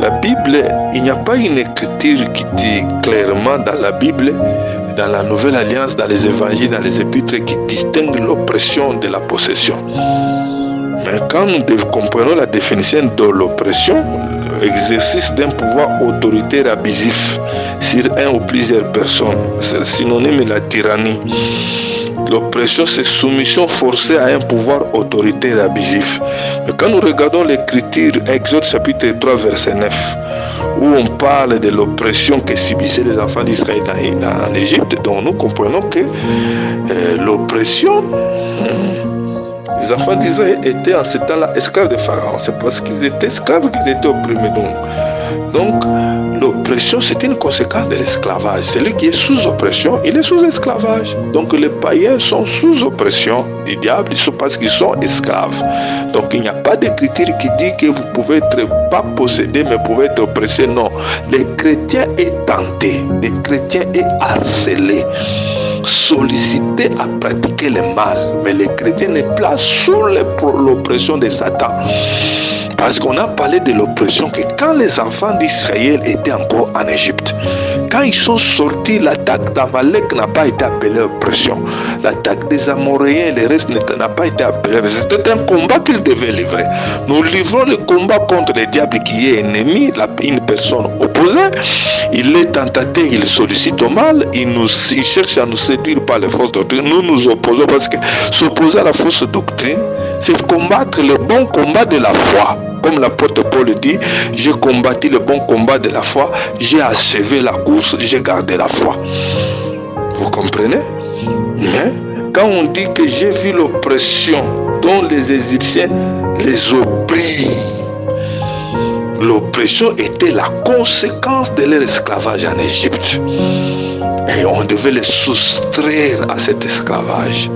La Bible, il n'y a pas une écriture qui dit clairement dans la Bible, dans la Nouvelle Alliance, dans les évangiles, dans les épîtres, qui distingue l'oppression de la possession. Mais quand nous comprenons la définition de l'oppression, l'exercice d'un pouvoir autoritaire abusif sur un ou plusieurs personnes, c'est synonyme de la tyrannie. L'oppression, c'est soumission forcée à un pouvoir autoritaire abusif. Mais quand nous regardons l'écriture, Exode chapitre 3, verset 9, où on parle de l'oppression que subissaient les enfants d'Israël en Égypte, donc nous comprenons que l'oppression, les enfants d'Israël étaient en ce temps-là esclaves de Pharaon. C'est parce qu'ils étaient esclaves qu'ils étaient opprimés. Donc l'oppression, c'est une conséquence de l'esclavage. Celui qui est sous oppression, il est sous esclavage. Donc les païens sont sous oppression du diable parce qu'ils sont esclaves. Donc il n'y a pas d'écriture qui dit que vous pouvez être pas possédé, mais vous pouvez être oppressé. Non, les chrétiens est tenté, les chrétiens est harcelé, sollicité à pratiquer le mal. Mais les chrétiens n'est pas sous l'oppression de Satan. Parce qu'on a parlé de l'oppression que quand les enfants d'Israël étaient encore en Égypte, quand ils sont sortis, l'attaque d'Amalek n'a pas été appelée oppression. L'attaque des Amoréens, le reste n'a pas été appelée. C'était un combat qu'ils devaient livrer. Nous livrons le combat contre le diable qui est ennemi, une personne opposée. Il est tentateur, il sollicite au mal, il cherche à nous séduire par les fausses doctrines. Nous nous opposons parce que s'opposer à la fausse doctrine, c'est combattre le bon combat de la foi. Comme l'apôtre Paul dit, j'ai combattu le bon combat de la foi, j'ai achevé la course, j'ai gardé la foi. Vous comprenez? Mais quand on dit que j'ai vu l'oppression dont les Égyptiens les oppriment, l'oppression était la conséquence de leur esclavage en Égypte. Et on devait les soustraire à cet esclavage.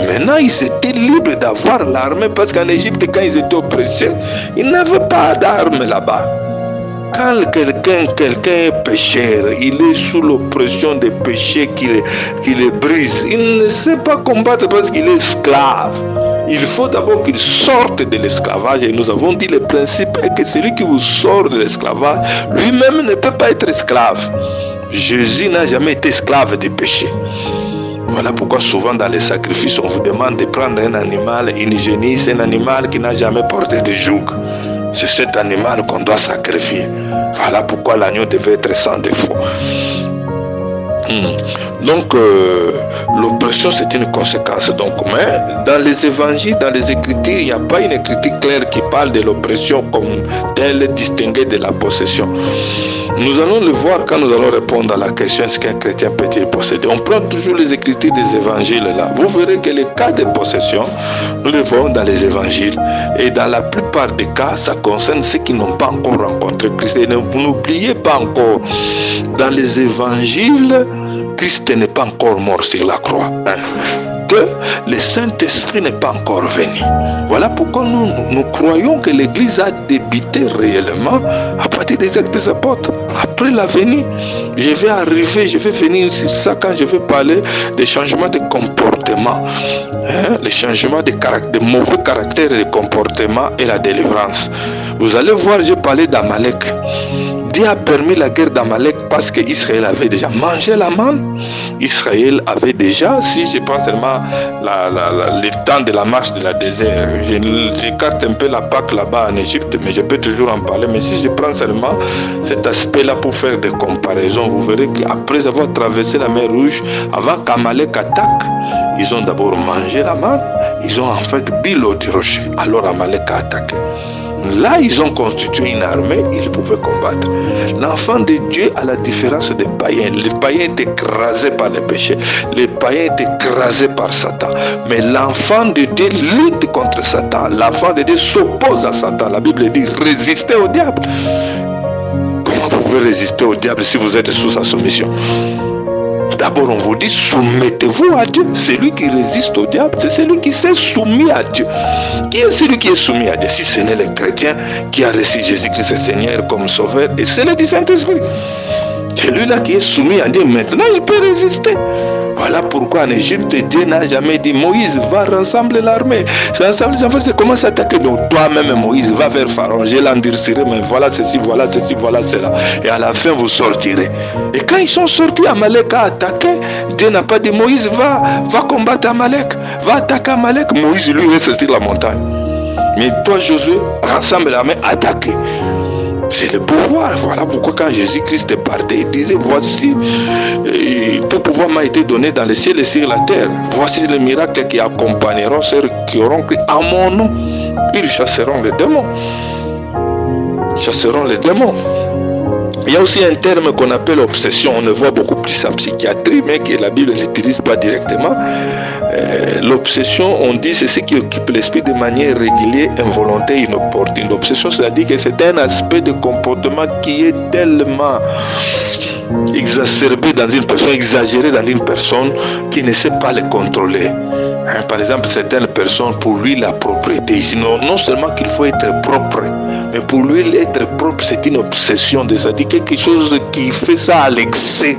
Maintenant, ils étaient libres d'avoir l'armée parce qu'en Égypte, quand ils étaient oppressés, ils n'avaient pas d'armes là-bas. Quand quelqu'un est pécheur, il est sous l'oppression des péchés qui les brisent. Il ne sait pas combattre parce qu'il est esclave. Il faut d'abord qu'il sorte de l'esclavage. Et nous avons dit le principe est que celui qui vous sort de l'esclavage, lui-même ne peut pas être esclave. Jésus n'a jamais été esclave des péchés. Voilà pourquoi souvent dans les sacrifices, on vous demande de prendre un animal, une génisse, un animal qui n'a jamais porté de joug. C'est cet animal qu'on doit sacrifier. Voilà pourquoi l'agneau devait être sans défaut. Donc, l'oppression, c'est une conséquence. Donc, mais dans les évangiles, dans les écritures, il n'y a pas une écriture claire qui parle de l'oppression comme telle, distinguée de la possession. Nous allons le voir quand nous allons répondre à la question est-ce qu'un chrétien peut-il posséder. On prend toujours les écritures des évangiles là. Vous verrez que les cas de possession, nous les voyons dans les évangiles. Et dans la plupart des cas, ça concerne ceux qui n'ont pas encore rencontré Christ. Et n'oubliez pas encore, dans les évangiles, Christ n'est pas encore mort sur la croix. Que le Saint-Esprit n'est pas encore venu. Voilà pourquoi nous croyons que l'Église a débuté réellement à partir des actes des apôtres. Après la venue, je vais venir sur ça quand je vais parler des changements de comportement, les changements de mauvais caractère et de comportement et la délivrance. Vous allez voir, j'ai parlé d'Amalek. Dieu a permis la guerre d'Amalek parce qu'Israël avait déjà mangé la manne. Israël avait déjà, si je prends seulement le temps de la marche de la désert, j'écarte un peu la Pâque là-bas en Égypte, mais je peux toujours en parler. Mais si je prends seulement cet aspect-là pour faire des comparaisons, vous verrez qu'après avoir traversé la mer Rouge, avant qu'Amalek attaque, ils ont d'abord mangé la manne, ils ont en fait bu l'eau du rocher. Alors Amalek a attaqué. Là, ils ont constitué une armée, ils pouvaient combattre. L'enfant de Dieu, à la différence des païens, les païens étaient écrasés par les péchés, les païens étaient écrasés par Satan. Mais l'enfant de Dieu lutte contre Satan. L'enfant de Dieu s'oppose à Satan. La Bible dit résistez au diable. Comment vous pouvez résister au diable si vous êtes sous sa soumission? D'abord, on vous dit, soumettez-vous à Dieu. Celui qui résiste au diable, c'est celui qui s'est soumis à Dieu. Qui est celui qui est soumis à Dieu? Si ce n'est le chrétien qui a reçu Jésus-Christ Seigneur comme sauveur, et c'est le Saint-Esprit. Celui-là qui est soumis à Dieu, maintenant, il peut résister. Voilà pourquoi en Égypte, Dieu n'a jamais dit Moïse, va rassembler l'armée. C'est ensemble les enfants, c'est comment s'attaquer. Donc toi-même, Moïse, va vers Pharaon, je l'endurcirai, mais voilà ceci, voilà ceci, voilà cela. Et à la fin, vous sortirez. Et quand ils sont sortis, Amalek a attaqué. Dieu n'a pas dit Moïse, va combattre Amalek, va attaquer Amalek. Moïse, lui, reste sur la montagne. Mais toi, Josué, rassemble l'armée, attaquez. C'est le pouvoir. Voilà pourquoi quand Jésus-Christ est parti, il disait voici, tout pouvoir m'a été donné dans les ciels et sur la terre. Voici les miracles qui accompagneront ceux qui auront cru à mon nom. Ils chasseront les démons. Chasseront les démons. Il y a aussi un terme qu'on appelle obsession. On le voit beaucoup plus en psychiatrie, mais que la Bible n'utilise pas directement. L'obsession, on dit, c'est ce qui occupe l'esprit de manière régulière, involontaire, inopportune. L'obsession, c'est-à-dire que c'est un aspect de comportement qui est tellement exacerbé dans une personne, exagéré dans une personne qui ne sait pas le contrôler. Par exemple, certaines personnes, pour lui, la propriété, sinon, non seulement qu'il faut être propre, mais pour lui, être propre, c'est une obsession, c'est-à-dire quelque chose qui fait ça à l'excès.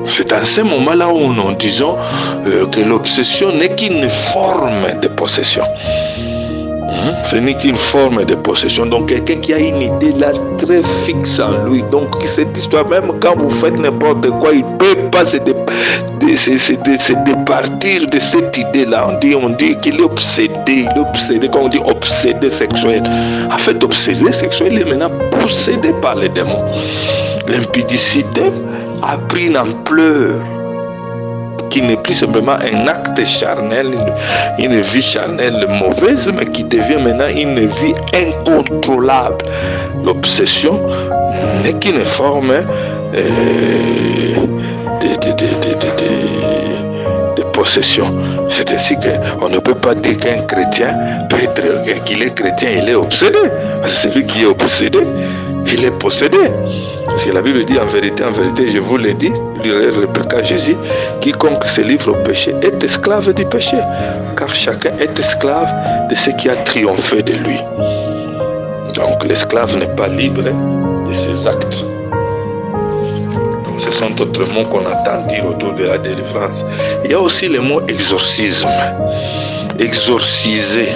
C'est à ce moment-là où nous disons que l'obsession n'est qu'une forme de possession. Ce n'est qu'une forme de possession. Donc quelqu'un qui a une idée là très fixe en lui. Donc cette histoire, même quand vous faites n'importe quoi, il ne peut pas se départir de cette idée-là. On dit qu'il est obsédé. Quand on dit obsédé sexuel. En fait, obsédé sexuel, il est maintenant possédé par les démons. L'impudicité a pris une ampleur qui n'est plus simplement un acte charnel, une vie charnelle mauvaise, mais qui devient maintenant une vie incontrôlable. L'obsession n'est qu'une forme de possession. C'est ainsi qu'on ne peut pas dire qu'un chrétien peut être, qu'il est chrétien, il est obsédé. Celui qui est obsédé, il est possédé. Parce que la Bible dit en vérité, je vous l'ai dit, lui répliqua Jésus, quiconque se livre au péché est esclave du péché, car chacun est esclave de ce qui a triomphé de lui. Donc l'esclave n'est pas libre de ses actes. Ce sont d'autres mots qu'on entend dire autour de la délivrance. Il y a aussi le mot exorcisme. Exorciser.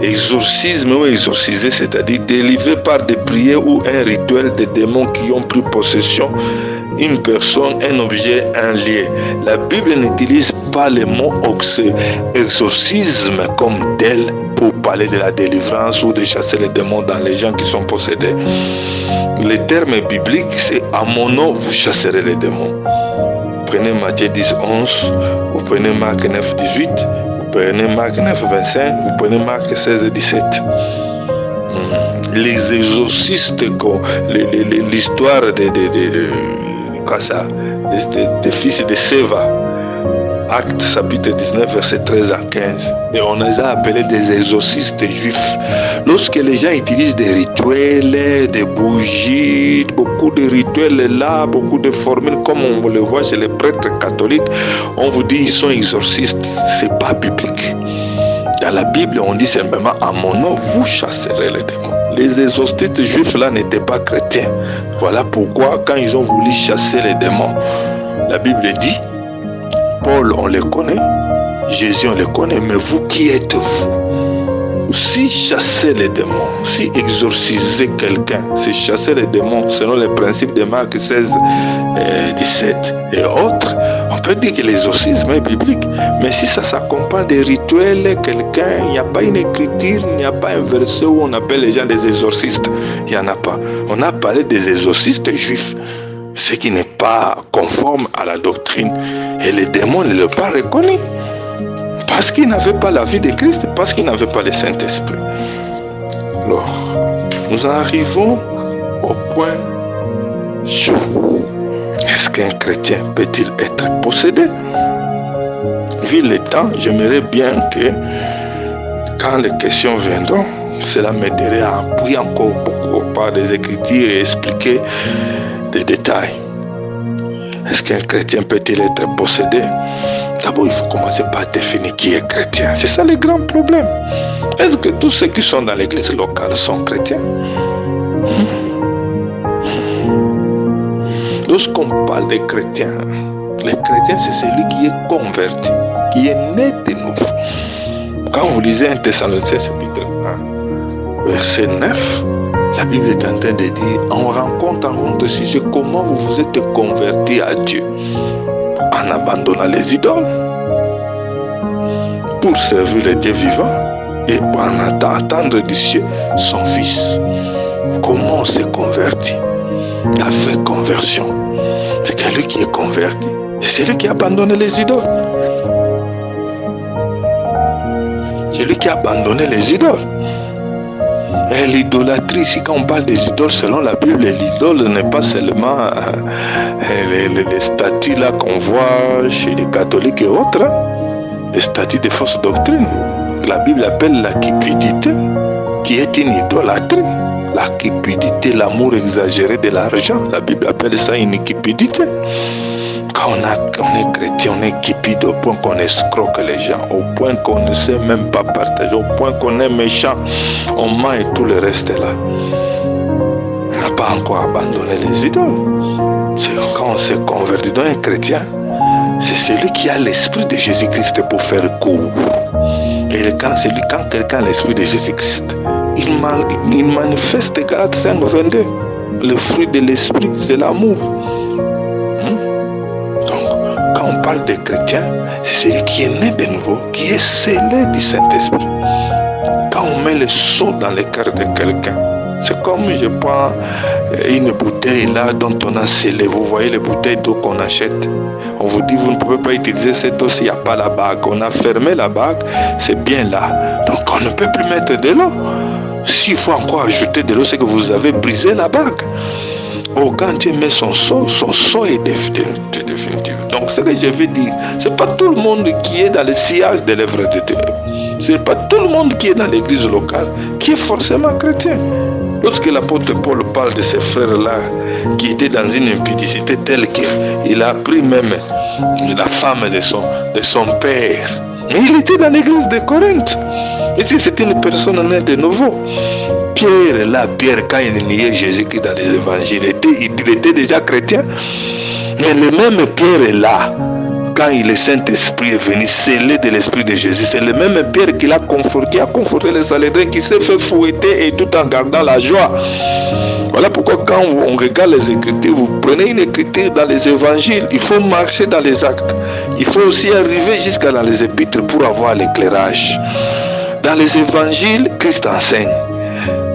Exorcisme ou exorciser, c'est-à-dire délivrer par des prières ou un rituel des démons qui ont pris possession une personne, un objet, un lieu. La Bible n'utilise pas le mot exorcisme comme tel pour parler de la délivrance ou de chasser les démons dans les gens qui sont possédés. Le terme biblique, c'est à mon nom vous chasserez les démons. prenez Matthieu 10, 11, vous prenez Marc 9, 18, vous prenez Marc 9, 25, vous prenez Marc 16, 17. Les exorcistes, l'histoire des fils de Séva, Actes chapitre 19, verset 13 à 15. Et on les a appelés des exorcistes juifs. Lorsque les gens utilisent des rituels, des bougies, beaucoup de rituels là, beaucoup de formules, comme on le voit chez les prêtres catholiques, on vous dit ils sont exorcistes. C'est pas biblique. Dans la Bible, on dit simplement à mon nom, vous chasserez les démons. Les exorcistes juifs là n'étaient pas chrétiens. Voilà pourquoi quand ils ont voulu chasser les démons, la Bible dit, Paul on les connaît, Jésus on les connaît, mais vous qui êtes-vous? Si chasser les démons, si exorciser quelqu'un, c'est chasser les démons selon les principes de Marc 16, 17 et autres, on peut dire que l'exorcisme est biblique. Mais si ça s'accompagne des rituels, quelqu'un, il n'y a pas une écriture, il n'y a pas un verset où on appelle les gens des exorcistes. Il n'y en a pas. On a parlé des exorcistes juifs, ce qui n'est pas conforme à la doctrine. Et les démons ne l'ont pas reconnu. Parce qu'ils n'avaient pas la vie de Christ, parce qu'ils n'avaient pas le Saint-Esprit. Alors, nous arrivons au point chaud. Est-ce qu'un chrétien peut-il être possédé? Vu le temps, j'aimerais bien que, quand les questions viendront, cela m'aiderait à appuyer encore beaucoup par des écritures et expliquer des détails. Est-ce qu'un chrétien peut-il être possédé? D'abord, il faut commencer par définir qui est chrétien. C'est ça le grand problème. Est-ce que tous ceux qui sont dans l'église locale sont chrétiens? Lorsqu'on parle des chrétiens, les chrétiens, c'est celui qui est converti, qui est né de nouveau. Quand vous lisez 1 Thessaloniciens chapitre 1, verset 9, la Bible est en train de dire, on rencontre en honte sujet comment vous vous êtes convertis à Dieu en abandonnant les idoles pour servir le Dieu vivant et en attendre du ciel son Fils. Comment on s'est converti? La vraie conversion, c'est celui qui est converti, c'est celui qui a abandonné les idoles. C'est lui qui a abandonné les idoles. Et l'idolâtrie, ici quand on parle des idoles selon la Bible, l'idole n'est pas seulement les statues là qu'on voit chez les catholiques et autres, hein, les statues de fausse doctrine. La Bible appelle la cupidité, qui est une idolâtrie. La cupidité, l'amour exagéré de l'argent, la Bible appelle ça une cupidité. Quand on est chrétien, on est cupide au point qu'on escroque les gens, au point qu'on ne sait même pas partager, au point qu'on est méchant, on ment et tout le reste est là. On n'a pas encore abandonné les idoles. C'est quand on s'est converti dans un chrétien, c'est celui qui a l'esprit de Jésus-Christ pour faire court. Et quand quelqu'un a l'esprit de Jésus-Christ, il manifeste Galates 5, 22. Le fruit de l'esprit, c'est l'amour. Donc, quand on parle des chrétiens, c'est celui qui est né de nouveau, qui est scellé du Saint-Esprit. Quand on met le sceau dans le cœur de quelqu'un, c'est comme je prends une bouteille là dont on a scellé. Vous voyez les bouteilles d'eau qu'on achète. On vous dit vous ne pouvez pas utiliser cette eau s'il n'y a pas la bague. On a fermé la bague, c'est bien là. Donc on ne peut plus mettre de l'eau. S'il faut encore ajouter de l'eau, c'est que vous avez brisé la bague. Oh, quand Dieu met son sceau est définitif. Donc ce que je veux dire, c'est pas tout le monde qui est dans le sillage de l'œuvre de Dieu. C'est pas tout le monde qui est dans l'église locale qui est forcément chrétien. Lorsque l'apôtre Paul parle de ces frères-là qui étaient dans une impudicité telle qu'il a pris même la femme de son père. Mais il était dans l'église de Corinthe. Et si c'était une personne née de nouveau, Pierre, quand il niait Jésus-Christ dans les évangiles, il était déjà chrétien. Mais le même Pierre est là. Quand le Saint-Esprit est venu scellé de l'Esprit de Jésus, c'est le même Pierre qui a conforté les Salédrins, qui s'est fait fouetter et tout en gardant la joie. Voilà pourquoi quand on regarde les Écritures, vous prenez une écriture dans les évangiles, il faut marcher dans les actes. Il faut aussi arriver jusqu'à dans les épîtres pour avoir l'éclairage. Dans les évangiles, Christ enseigne.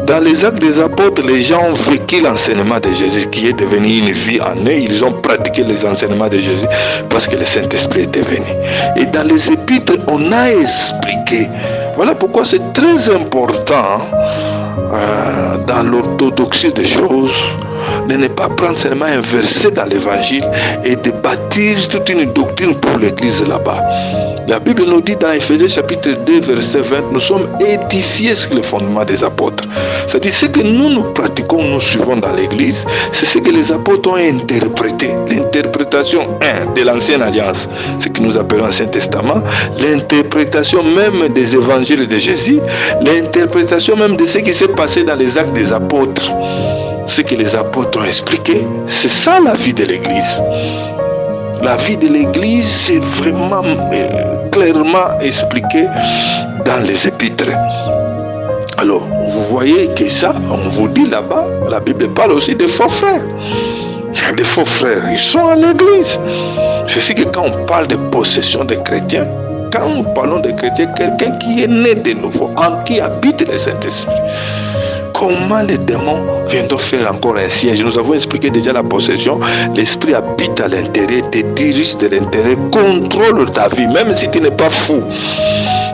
Dans les actes des apôtres, les gens ont vécu l'enseignement de Jésus qui est devenu une vie en eux. Ils ont pratiqué les enseignements de Jésus parce que le Saint-Esprit était venu. Et dans les épîtres, on a expliqué. Voilà pourquoi c'est très important dans l'orthodoxie des choses de ne pas prendre seulement un verset dans l'évangile et de bâtir toute une doctrine pour l'église là-bas. La Bible nous dit dans Éphésiens chapitre 2 verset 20, nous sommes édifiés sur le fondement des apôtres. C'est-à-dire ce que nous pratiquons, nous suivons dans l'église, c'est ce que les apôtres ont interprété. L'interprétation 1 de l'ancienne alliance, ce que nous appelons l'Ancien Testament, l'interprétation même des évangiles de Jésus, l'interprétation même de ce qui s'est passé dans les actes des apôtres. Ce que les apôtres ont expliqué, c'est ça la vie de l'église. La vie de l'église, c'est vraiment clairement expliqué dans les épîtres. Alors, vous voyez que ça, on vous dit là-bas, la Bible parle aussi des faux frères. Des faux frères, ils sont à l'église. C'est ce que quand on parle de possession des chrétiens, quand nous parlons de chrétiens, quelqu'un qui est né de nouveau, en qui habite le Saint-Esprit. Comment les démons viennent faire encore un siège? Nous avons expliqué déjà la possession. L'esprit habite à l'intérieur, te dirige de l'intérieur, contrôle ta vie, même si tu n'es pas fou.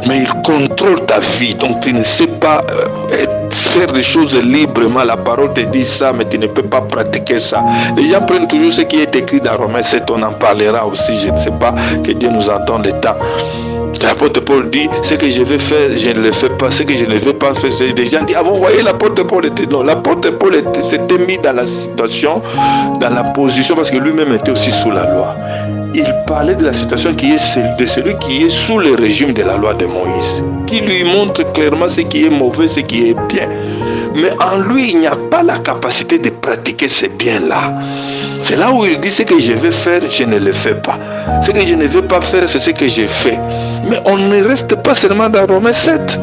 Mais il contrôle ta vie, donc tu ne sais pas faire des choses librement. La parole te dit ça, mais tu ne peux pas pratiquer ça. Les gens prennent toujours ce qui est écrit dans Romains 7, on en parlera aussi, je ne sais pas, que Dieu nous en donne le temps. L'apôtre Paul dit, ce que je vais faire, je ne le fais pas, ce que je ne vais pas faire, c'est des gens disent, ah vous voyez, l'apôtre Paul était, non, l'apôtre Paul s'était mis dans la situation, dans la position, parce que lui-même était aussi sous la loi. Il parlait de la situation qui est celle de celui qui est sous le régime de la loi de Moïse, qui lui montre clairement ce qui est mauvais, ce qui est bien. Mais en lui, il n'y a pas la capacité de pratiquer ces biens-là. C'est là où il dit, ce que je vais faire, je ne le fais pas. Ce que je ne vais pas faire, c'est ce que j'ai fait. Mais on ne reste pas seulement dans Romains 7.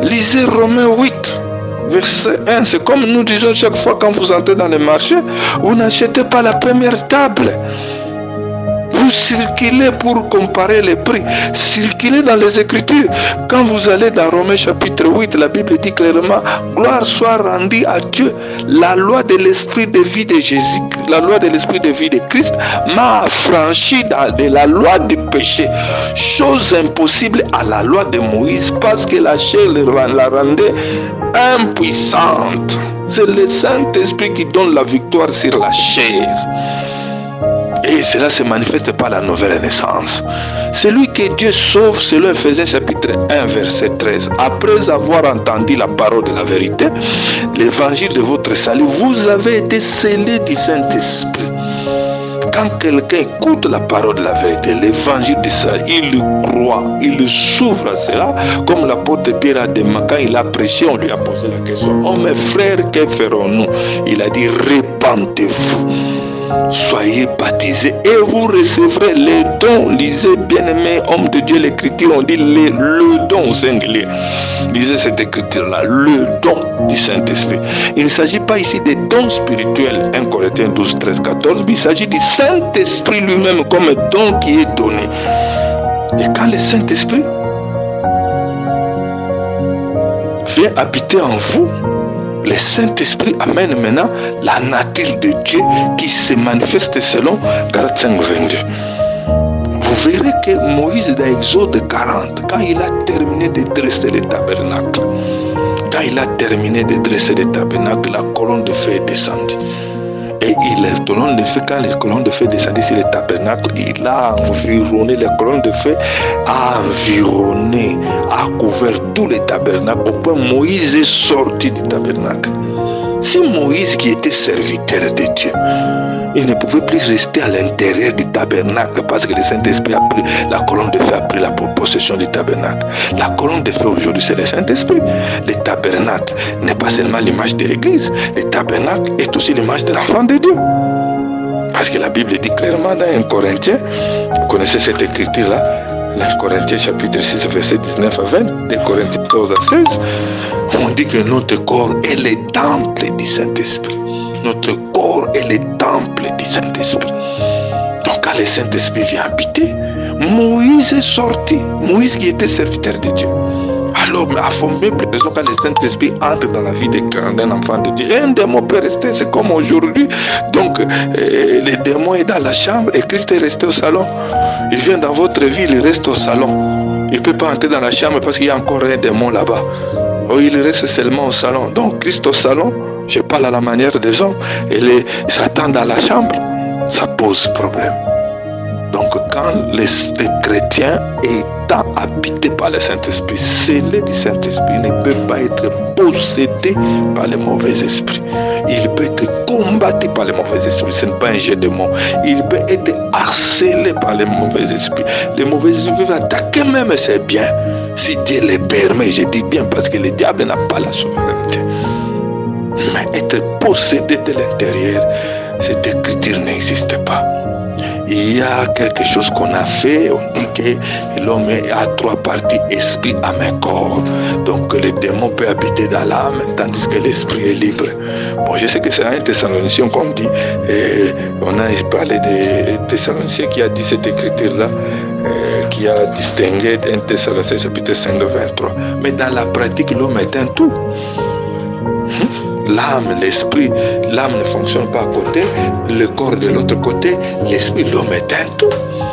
Lisez Romains 8, verset 1. C'est comme nous disons chaque fois quand vous entrez dans les marchés, vous n'achetez pas la première table. Vous circulez pour comparer les prix. Circulez dans les Écritures. Quand vous allez dans Romains chapitre 8, la Bible dit clairement, gloire soit rendue à Dieu. La loi de l'esprit de vie de Jésus, la loi de l'esprit de vie de Christ m'a affranchi de la loi du péché. Chose impossible à la loi de Moïse parce que la chair la rendait impuissante. C'est le Saint-Esprit qui donne la victoire sur la chair. Et cela se manifeste par la nouvelle naissance. Celui que Dieu sauve, selon Éphésiens chapitre 1, verset 13. Après avoir entendu la parole de la vérité, l'évangile de votre salut, vous avez été scellés du Saint-Esprit. Quand quelqu'un écoute la parole de la vérité, l'évangile du salut, il croit, il s'ouvre à cela, comme l'apôtre Pierre a demandé, quand il a prêché, on lui a posé la question, oh mes frères, que ferons-nous? Il a dit, répentez-vous. Soyez baptisés et vous recevrez les dons. Lisez, bien-aimés, hommes de Dieu, l'écriture, on dit le don singulier. Lisez cette écriture-là, le don du Saint-Esprit. Il ne s'agit pas ici des dons spirituels, 1 Corinthiens 12, 13, 14, mais il s'agit du Saint-Esprit lui-même comme don qui est donné. Et quand le Saint-Esprit vient habiter en vous, le Saint-Esprit amène maintenant la nature de Dieu qui se manifeste selon Galates 5, 22. Vous verrez que Moïse dans Exode 40, quand il a terminé de dresser le tabernacle, la colonne de feu est descendue. Et la colonne de feu, quand la colonne de feu descendit sur le tabernacle, il a environné, la colonne de feu a environné, a couvert tout le tabernacle, au point où Moïse est sorti du tabernacle. C'est Moïse qui était serviteur de Dieu. Il ne pouvait plus rester à l'intérieur du tabernacle parce que le Saint-Esprit a pris, la colonne de feu a pris la possession du tabernacle. La colonne de feu aujourd'hui, c'est le Saint-Esprit. Le tabernacle n'est pas seulement l'image de l'Église. Le tabernacle est aussi l'image de l'enfant de Dieu. Parce que la Bible dit clairement dans 1 Corinthiens, vous connaissez cette écriture-là, 1 Corinthiens chapitre 6, verset 19 à 20, 2 Corinthiens 14 à 16, on dit que notre corps est le temple du Saint-Esprit. Notre corps est le temple du Saint-Esprit. Donc quand le Saint-Esprit vient habiter, Moïse est sorti. Moïse qui était serviteur de Dieu. Alors, à former plus raison quand le Saint-Esprit entre dans la vie d'un enfant de Dieu. Et un démon peut rester, c'est comme aujourd'hui. Donc, le démon est dans la chambre et Christ est resté au salon. Il vient dans votre vie, il reste au salon. Il ne peut pas entrer dans la chambre parce qu'il y a encore un démon là-bas. Oh, il reste seulement au salon. Donc, Christ au salon, je parle à la manière des hommes, et Satan dans la chambre, ça pose problème. Donc, quand les chrétiens étant habités par le Saint-Esprit, scellés du Saint-Esprit, ne peuvent pas être possédés par les mauvais esprits. Il peut être combattu par les mauvais esprits. Ce n'est pas un jeu de mots. Il peut être harcelé par les mauvais esprits. Les mauvais esprits peuvent attaquer même ses biens. Si Dieu les permet, je dis bien parce que le diable n'a pas la souveraineté. Mais être possédé de l'intérieur, cette écriture n'existe pas. Il y a quelque chose qu'on a fait, on dit que l'homme a 3 parties, esprit, âme et corps. Donc le démon peut habiter dans l'âme, tandis que l'esprit est libre. Bon, je sais que c'est un Thessaloniciens qu'on dit, et on a parlé des Thessaloniciens qui a dit cette écriture-là, qui a distingué un Thessaloniciens chapitre 5, 23. Mais dans la pratique, l'homme est un tout. L'âme, l'esprit, l'âme ne fonctionne pas à côté, le corps de l'autre côté, l'esprit, l'homme est un tout.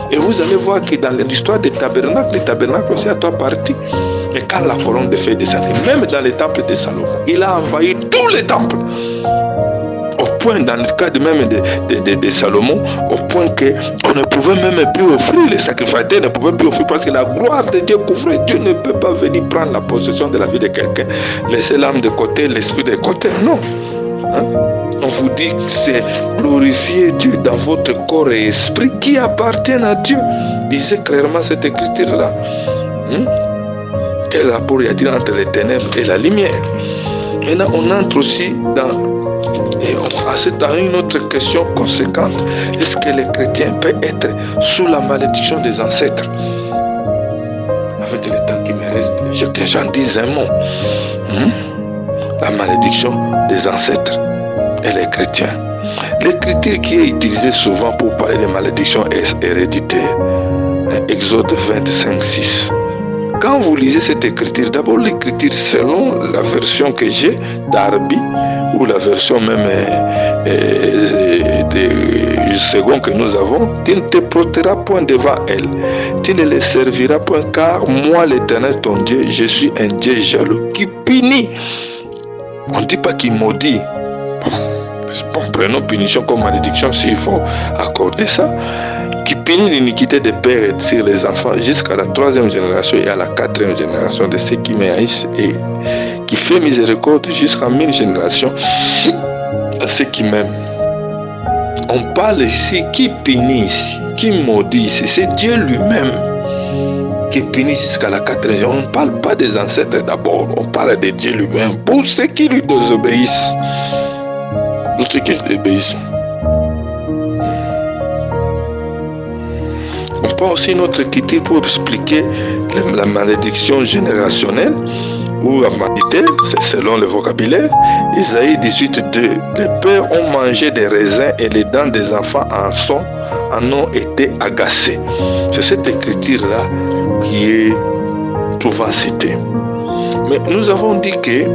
Et vous allez voir que dans l'histoire des tabernacles, les tabernacles aussi à 3 parties. Et quand la colonne de feu descendait, même dans les temples de Salomon, il a envahi tous les temples. Au point, dans le cas même de Salomon, au point qu'on ne pouvait même plus offrir, les sacrificateurs ne pouvaient plus offrir parce que la gloire de Dieu couvrait. Dieu ne peut pas venir prendre la possession de la vie de quelqu'un, laisser l'âme de côté, l'esprit de côté, non. On vous dit que c'est glorifier Dieu dans votre corps et esprit qui appartiennent à Dieu. Lisez clairement cette écriture-là. Quel rapport y a-t-il entre les ténèbres et la lumière? Maintenant, on entre aussi dans une autre question conséquente. Est-ce que les chrétiens peuvent être sous la malédiction des ancêtres? Avec le temps qui me reste, que j'en dise un mot. La malédiction des ancêtres et les chrétiens. L'écriture qui est utilisée souvent pour parler de malédiction héréditaire. Exode 25, 6. Quand vous lisez cette écriture, d'abord l'écriture selon la version que j'ai d'Arbi, ou la version même du second que nous avons, tu ne te prôteras point devant elle, tu ne les serviras point, car moi l'Éternel ton Dieu, je suis un Dieu jaloux qui punit. On ne dit pas qu'il maudit. Bon, prenons punition comme malédiction s'il faut accorder ça. Qui punit l'iniquité des pères sur les enfants jusqu'à la 3e génération et à la 4e génération de ceux qui m'haïssent, et qui fait miséricorde jusqu'à 1000 générations à ceux qui m'aiment. On parle ici, qui punit ici, qui maudit ici, c'est Dieu lui-même qui punit jusqu'à la 4e génération. On ne parle pas des ancêtres d'abord, on parle de Dieu lui-même pour ceux qui lui désobéissent. Pour ceux qui lui obéissent. On prend aussi notre écriture pour expliquer la malédiction générationnelle ou la malédiction, c'est selon le vocabulaire. Isaïe 18, 2. Les pères ont mangé des raisins et les dents des enfants en ont été agacées. C'est cette écriture-là qui est souvent citée. Mais nous avons dit que,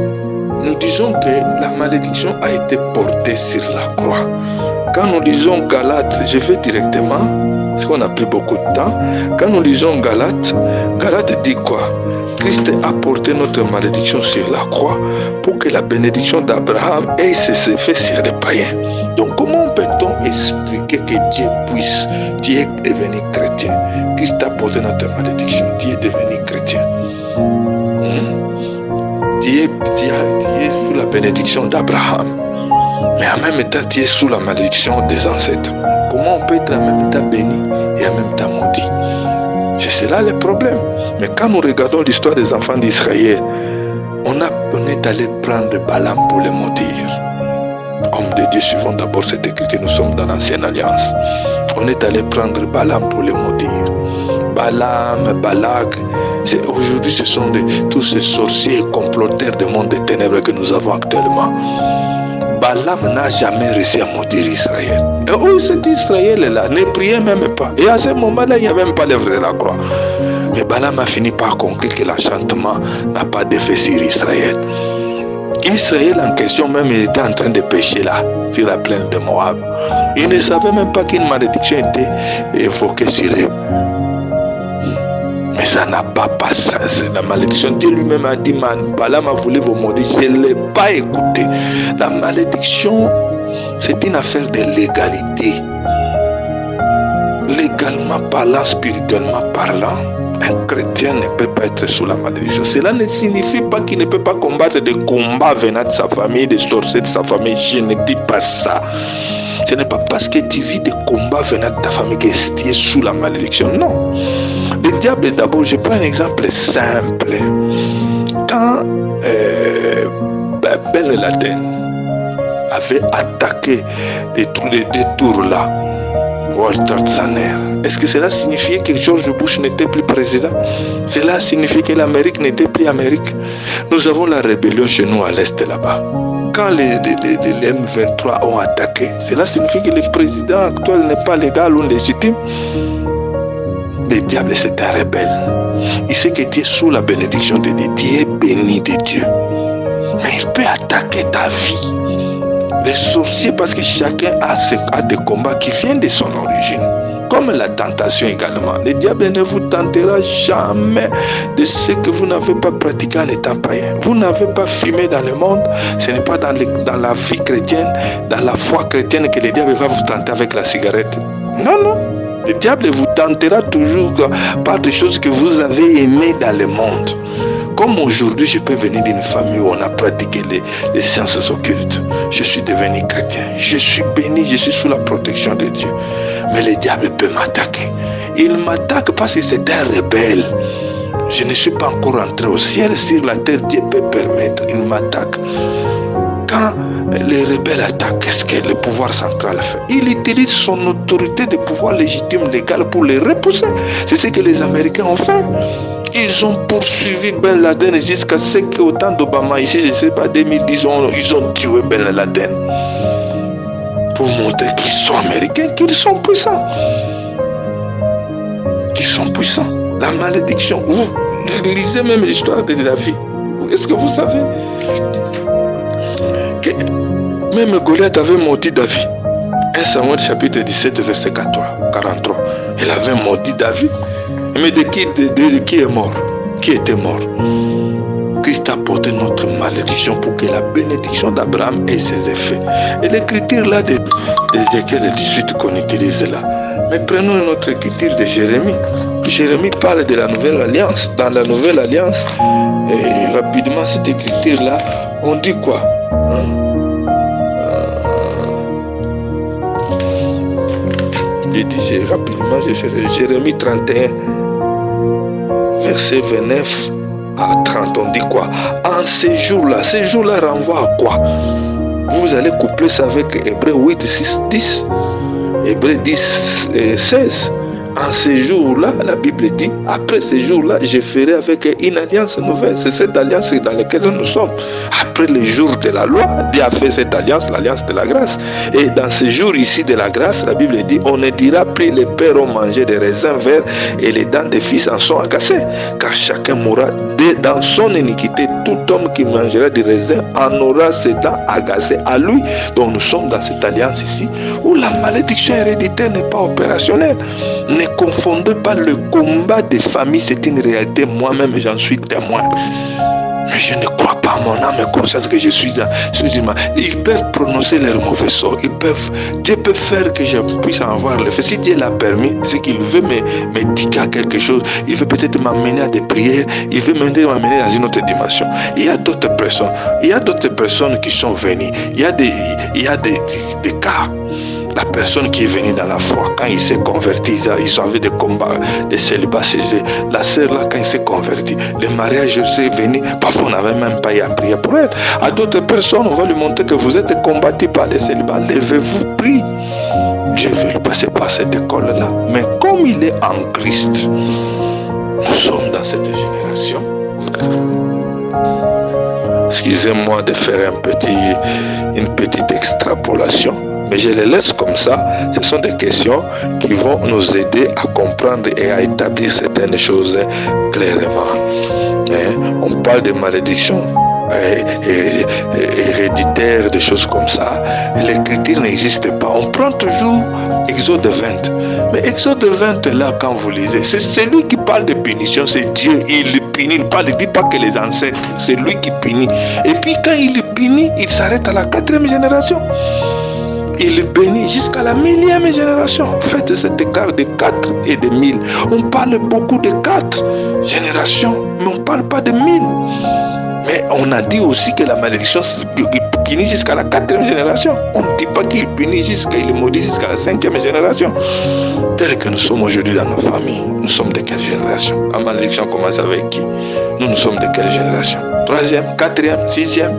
nous disons que la malédiction a été portée sur la croix. Quand nous lisons Galates, je vais directement, parce qu'on a pris beaucoup de temps. Quand nous lisons Galates, Galates dit quoi? Christ a porté notre malédiction sur la croix pour que la bénédiction d'Abraham ait ses effets sur les païens. Donc comment peut-on expliquer que Dieu est devenu chrétien? Christ a porté notre malédiction, Dieu est devenu chrétien. Dieu est sous la bénédiction d'Abraham. Mais en même temps, Dieu est sous la malédiction des ancêtres. Comment on peut être en même temps béni et en même temps maudit? C'est cela le problème. Mais quand nous regardons l'histoire des enfants d'Israël, on est allé prendre Balaam pour les maudire. Homme de Dieu, suivons d'abord cette écriture, nous sommes dans l'ancienne alliance. On est allé prendre Balaam pour les maudire. Balaam, Balak, aujourd'hui ce sont tous ces sorciers comploteurs du monde des ténèbres que nous avons actuellement. Balaam n'a jamais réussi à maudire Israël. Et où cet Israël est là, ne priait même pas. Et à ce moment-là, il n'y avait même pas l'œuvre de la croix. Mais Balaam a fini par conclure que l'enchantement n'a pas d'effet sur Israël. Israël en question même, il était en train de pécher là, sur la plaine de Moab. Il ne savait même pas qu'une malédiction était évoquée sur eux. Mais ça n'a pas passé. C'est la malédiction. Dieu lui-même a dit, Balaam a voulu vous maudire. Je ne l'ai pas écouté. La malédiction, c'est une affaire de légalité. Légalement parlant, spirituellement parlant, un chrétien ne peut pas être sous la malédiction. Cela ne signifie pas qu'il ne peut pas combattre des combats venant de sa famille, des sorciers de sa famille. Je ne dis pas ça. Ce n'est pas parce que tu vis des combats venant de ta famille que tu es sous la malédiction. Non. Le diable, d'abord, je prends un exemple simple. Quand Ben Laden avait attaqué les tours là, World Trade Center, est-ce que cela signifiait que George Bush n'était plus président? Cela signifie que l'Amérique n'était plus Amérique. Nous avons la rébellion chez nous à l'est là-bas. Quand les M23 ont attaqué, cela signifie que le président actuel n'est pas légal ou légitime. Le diable, c'est un rebelle. Il sait que tu es sous la bénédiction de Dieu. Tu es béni de Dieu. Mais il peut attaquer ta vie. Les sorciers, parce que chacun a des combats qui viennent de son origine. Comme la tentation également. Le diable ne vous tentera jamais de ce que vous n'avez pas pratiqué en étant païen. Vous n'avez pas fumé dans le monde. Ce n'est pas dans la vie chrétienne, dans la foi chrétienne que le diable va vous tenter avec la cigarette. Non, non. Le diable vous tentera toujours par des choses que vous avez aimées dans le monde. Comme aujourd'hui, je peux venir d'une famille où on a pratiqué les sciences occultes. Je suis devenu chrétien. Je suis béni, je suis sous la protection de Dieu. Mais le diable peut m'attaquer. Il m'attaque parce que c'est un rebelle. Je ne suis pas encore entré au ciel. Sur la terre, Dieu peut permettre. Il m'attaque. Quand les rebelles attaquent, qu'est-ce que le pouvoir central fait? Il utilise son autorité de pouvoir légitime, légal pour les repousser. C'est ce que les Américains ont fait. Ils ont poursuivi Ben Laden jusqu'à ce qu'au temps d'Obama, ici, je ne sais pas, 2010, ils ont tué Ben Laden. Pour montrer qu'ils sont américains, qu'ils sont puissants. Qu'ils sont puissants. La malédiction. Vous lisez même l'histoire de David. Est-ce que vous savez que même Goliath avait maudit David? 1 Samuel chapitre 17, verset 43. Il avait maudit David. Mais de qui est mort? Qui était mort? Christ a porté notre malédiction pour que la bénédiction d'Abraham ait ses effets. Et l'écriture là d'Ézéchiel 18 qu'on utilise là. Mais prenons notre écriture de Jérémie. Jérémie parle de la nouvelle alliance. Dans la nouvelle alliance, et rapidement cette écriture là, on dit quoi? Je dis rapidement, Jérémie 31, verset 29 à 30, on dit quoi? En ces jours-là renvoie à quoi? Vous allez coupler ça avec Hébreux 8, 6, 10, Hébreux 10, 16. En ces jours-là, la Bible dit, après ces jours-là, je ferai avec une alliance nouvelle. C'est cette alliance dans laquelle nous sommes. Après les jours de la loi, Dieu a fait cette alliance, l'alliance de la grâce. Et dans ces jours ici de la grâce, la Bible dit, on ne dira plus les pères ont mangé des raisins verts et les dents des fils en sont agacées. Car chacun mourra dans son iniquité. Tout homme qui mangera des raisins en aura ses dents agacées à lui. Donc nous sommes dans cette alliance ici où la malédiction héréditaire n'est pas opérationnelle. Ne confondez pas le combat des familles, c'est une réalité. Moi-même, j'en suis témoin. Mais je ne crois pas à mon âme et conscience que je suis humain. Ils peuvent prononcer leurs mauvais sorts. Dieu peut faire que je puisse en voir le fait. Si Dieu l'a permis, c'est qu'il veut me dire quelque chose. Il veut peut-être m'amener à des prières. Il veut m'amener dans une autre dimension. Il y a d'autres personnes. Il y a d'autres personnes qui sont venues. Il y a des cas. La personne qui est venue dans la foi, quand il s'est converti, ils avaient des combats, des célibats chez eux. La sœur là, quand il s'est converti, le mariage s'est venu, parfois on n'avait même pas eu à prier pour elle. À d'autres personnes, on va lui montrer que vous êtes combattu par des célibats. Levez-vous, priez. Dieu veut le passer par cette école-là. Mais comme il est en Christ, nous sommes dans cette génération. Excusez-moi de faire une petite extrapolation. Mais je les laisse comme ça. Ce sont des questions qui vont nous aider à comprendre et à établir certaines choses clairement. On parle de malédiction héréditaire, des choses comme ça. L'écriture n'existe pas. On prend toujours Exode 20. Mais Exode 20, là, quand vous lisez, c'est celui qui parle de punition, c'est Dieu. Il punit, il ne dit pas que les ancêtres, c'est lui qui punit. Et puis quand il punit, il s'arrête à la 4e génération. Il bénit jusqu'à la 1000e génération. Faites cet écart de 4 et de 1000. On parle beaucoup de 4 générations, mais on ne parle pas de 1000. Mais on a dit aussi que la malédiction punit jusqu'à la 4e génération. On ne dit pas qu'il punit qu'il maudit jusqu'à la 5e génération. Tel que nous sommes aujourd'hui dans nos familles, nous sommes de quelle génération? La malédiction commence avec qui? Nous sommes de quelle génération? 3e, 4e, 6e.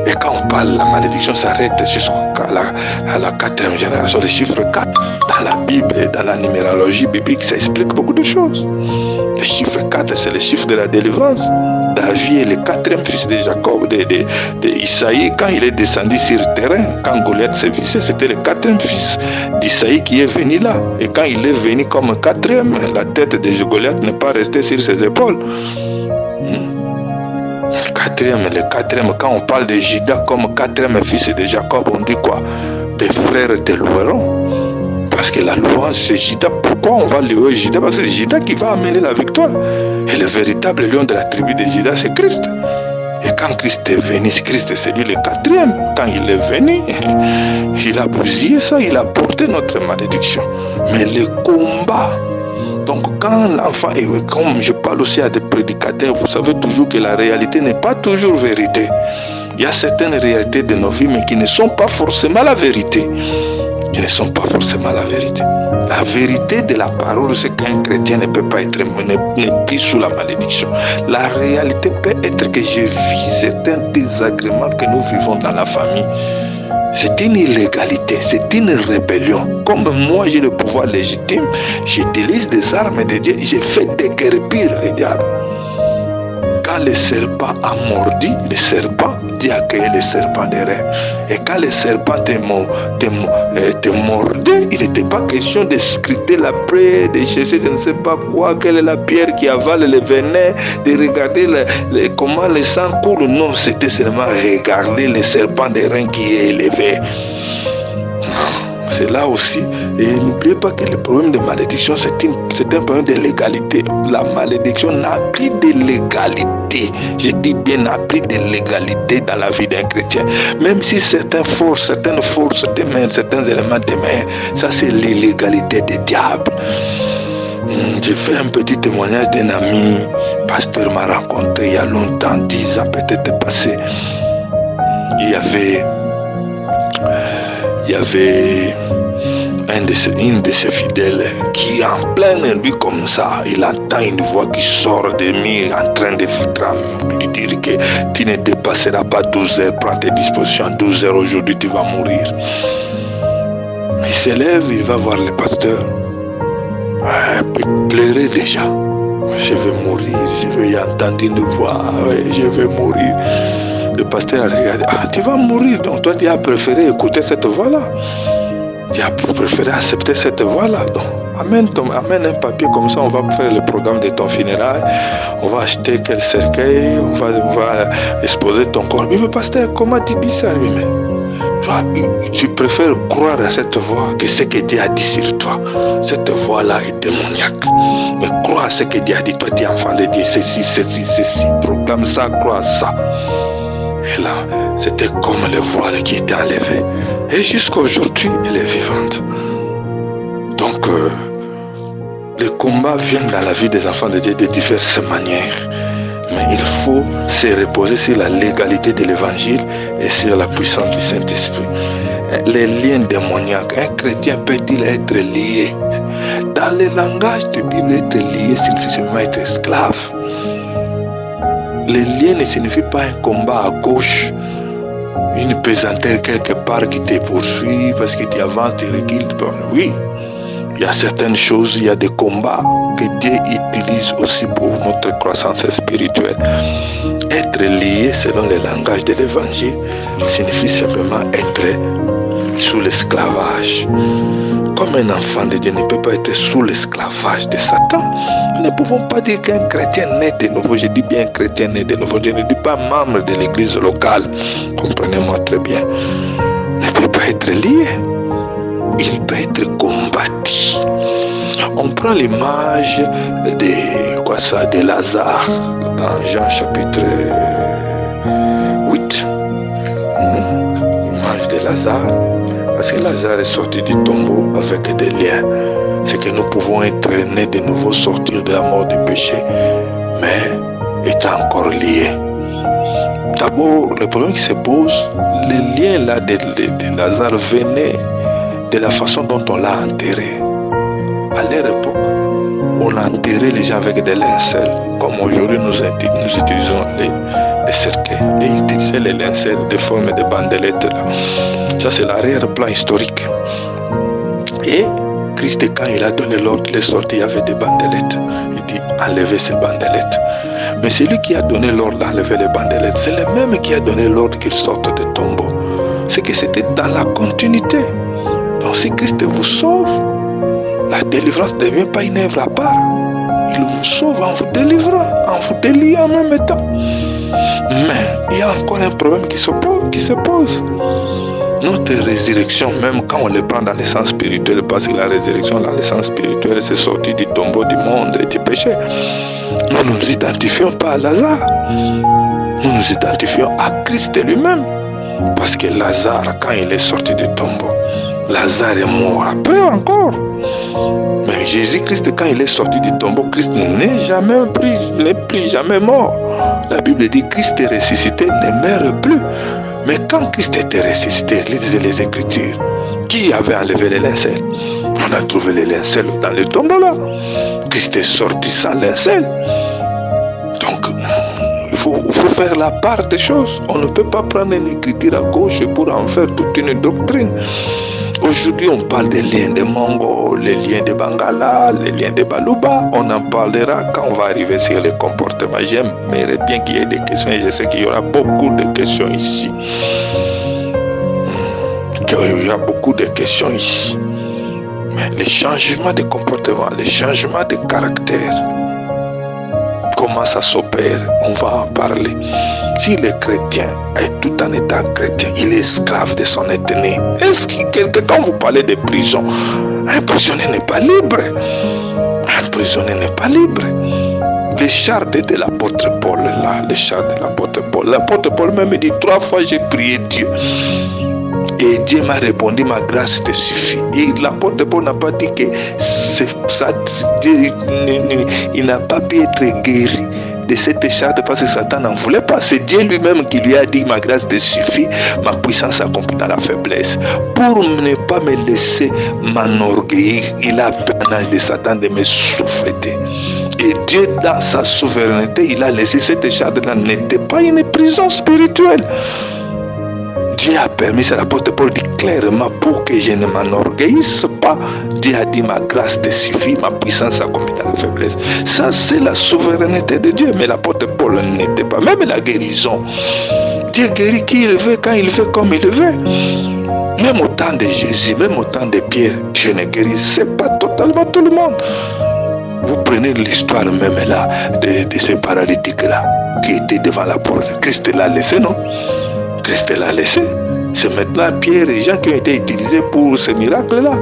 Et quand on parle, la malédiction s'arrête jusqu'à la 4e génération. Le chiffre 4, dans la Bible et dans la numérologie biblique, ça explique beaucoup de choses. Le chiffre 4, c'est le chiffre de la délivrance. David est le 4e fils de Jacob, de Isaïe, quand il est descendu sur le terrain, quand Goliath s'est vissé, c'était le 4e fils d'Isaïe qui est venu là. Et quand il est venu comme 4e, la tête de Goliath n'est pas restée sur ses épaules. Le 4e, quand on parle de Judas comme 4e fils de Jacob, on dit quoi? Tes frères te loueront. Parce que la louange, c'est Judas. Pourquoi on va louer Judas? Parce que c'est Judas qui va amener la victoire. Et le véritable lion de la tribu de Judas, c'est Christ. Et quand Christ est venu, Christ c'est lui le 4e. Quand il est venu, il a bousillé ça, il a porté notre malédiction. Mais le combat, donc quand l'enfant, et comme je parle aussi à des prédicateurs, vous savez toujours que la réalité n'est pas toujours vérité. Il y a certaines réalités de nos vies, mais qui ne sont pas forcément la vérité. Qui ne sont pas forcément la vérité. La vérité de la parole, c'est qu'un chrétien ne peut pas être n'est plus sous la malédiction. La réalité peut être que je vis certains désagréments que nous vivons dans la famille. C'est une illégalité, c'est une rébellion. Comme moi j'ai le pouvoir légitime, j'utilise des armes de Dieu, j'ai fait déguerpir le diable. Quand le serpent a mordu, le serpent, Dieu a créé le serpent des reins. Et quand le serpent te mordait, il n'était pas question de scruter la plaie, de chercher je ne sais pas quoi, quelle est la pierre qui avale le venin, de regarder comment le sang coule. Non, c'était seulement regarder le serpent des reins qui est élevé. C'est là aussi. Et n'oubliez pas que le problème de malédiction, c'est un problème de légalité. La malédiction n'a plus de légalité. Je dis bien, n'a plus de légalité dans la vie d'un chrétien. Même si certaines forces démènent, certains éléments démènent, ça c'est l'illégalité des diables. J'ai fait un petit témoignage d'un ami, pasteur m'a rencontré il y a longtemps, 10 ans peut-être passé. Il y avait une de ses fidèles qui en plein nuit comme ça, il entend une voix qui sort de lui en train de lui dire que tu ne dépasseras pas 12 heures, prends tes dispositions, 12 heures aujourd'hui tu vas mourir. Il se lève, il va voir le pasteur. Il pleurait déjà. Je vais mourir, je vais entendre une voix, je vais mourir. Le pasteur a regardé, tu vas mourir, donc toi tu as préféré écouter cette voix-là. Tu as préféré accepter cette voix-là. Donc amène un papier comme ça, on va faire le programme de ton funérail, on va acheter quel cercueil, on va exposer ton corps. Mais pasteur, comment tu dis ça? Mais toi, tu préfères croire à cette voix que ce que Dieu a dit sur toi. Cette voix-là est démoniaque. Mais crois à ce que Dieu a dit, toi tu es enfant de Dieu, ceci, proclame ça, crois à ça. Et là, c'était comme le voile qui était enlevé. Et jusqu'à aujourd'hui, elle est vivante. Donc, les combats viennent dans la vie des enfants de Dieu de diverses manières. Mais il faut se reposer sur la légalité de l'évangile et sur la puissance du Saint-Esprit. Les liens démoniaques, un chrétien peut-il être lié? Dans le langage de la Bible, être lié signifie seulement être esclave. Le lien ne signifie pas un combat à gauche, une pesanteur quelque part qui te poursuit parce que tu avances, tu recules. Oui, il y a certaines choses, il y a des combats que Dieu utilise aussi pour notre croissance spirituelle. Être lié selon le langage de l'évangile signifie simplement être sous l'esclavage. Comme un enfant de Dieu ne peut pas être sous l'esclavage de Satan, nous ne pouvons pas dire qu'un chrétien né de nouveau, je dis bien chrétien né de nouveau, je ne dis pas membre de l'église locale, comprenez-moi très bien, ne peut pas être lié, il peut être combattu. On prend l'image de Lazare dans Jean chapitre 8. L'image de Lazare. Parce que Lazare est sorti du tombeau avec des liens. C'est que nous pouvons être nés de nouveau, sortir de la mort du péché, mais étant encore liés. D'abord, le problème qui se pose, les liens là de Lazare venaient de la façon dont on l'a enterré. À leur époque, on enterrait les gens avec des lincelles, comme aujourd'hui nous utilisons les cercueils. Et ils utilisaient les lincelles de forme de bandelettes là. Ça c'est l'arrière-plan historique. Et Christ, quand il a donné l'ordre, il est sorti, il y avait des bandelettes. Il dit enlevez ces bandelettes. Mais celui qui a donné l'ordre d'enlever les bandelettes, c'est le même qui a donné l'ordre qu'il sorte du tombeau. C'est que c'était dans la continuité. Donc si Christ vous sauve, la délivrance ne devient pas une œuvre à part. Il vous sauve en vous délivrant, en vous déliant en même temps. Mais il y a encore un problème qui se pose. Notre résurrection, même quand on le prend dans le sens spirituel, parce que la résurrection dans le sens spirituel, c'est sorti du tombeau du monde et du péché. Nous ne nous identifions pas à Lazare. Nous nous identifions à Christ lui-même. Parce que Lazare, quand il est sorti du tombeau, Lazare est mort après encore. Mais Jésus-Christ, quand il est sorti du tombeau, Christ n'est plus jamais mort. La Bible dit Christ est ressuscité, ne meurt plus. Mais quand Christ était ressuscité, lisez les Écritures. Qui avait enlevé les lincelles? On a trouvé les lincelles dans le tombeau là. Christ est sorti sans lincelles. Donc, il faut faire la part des choses. On ne peut pas prendre une écriture à gauche pour en faire toute une doctrine. Aujourd'hui, on parle des liens de Mongo, les liens de Bangala, les liens de Baluba. On en parlera quand on va arriver sur les comportements. J'aimerais bien qu'il y ait des questions et je sais qu'il y aura beaucoup de questions ici. Il y a beaucoup de questions ici. Mais les changements de comportement, les changements de caractère, comment ça s'opère, on va en parler. Si le chrétien est tout en étant chrétien, il est esclave de son ethnie. Est-ce que quand vous parlez de prison, un prisonnier n'est pas libre? Un prisonnier n'est pas libre. Les chartes de l'apôtre Paul, là, les chartes de l'apôtre Paul même dit 3 fois j'ai prié Dieu. Et Dieu m'a répondu, ma grâce te suffit. Et l'apôtre Paul n'a pas dit que il n'a pas pu être guéri de cette charte parce que Satan n'en voulait pas. C'est Dieu lui-même qui lui a dit, ma grâce te suffit, ma puissance accomplit dans la faiblesse. Pour ne pas me laisser m'enorgueillir, il a permis de Satan de me souffleter. Et Dieu, dans sa souveraineté, il a laissé cette charte-là n'était pas une prison spirituelle. Dieu a permis, c'est l'apôtre Paul dit clairement, pour que je ne m'enorgueillisse pas. Dieu a dit, ma grâce te suffit, ma puissance accomplit dans la faiblesse. Ça, c'est la souveraineté de Dieu. Mais l'apôtre Paul n'était pas. Même la guérison. Dieu guérit qui il veut, quand il veut, comme il veut. Même au temps de Jésus, même au temps de Pierre, Dieu ne guérissait pas totalement tout le monde. Vous prenez l'histoire même là, de ce paralytique-là, qui était devant la porte. Christ l'a laissé, non? Christ l'a laissé. C'est maintenant Pierre et Jean qui ont été utilisés pour ce miracle-là.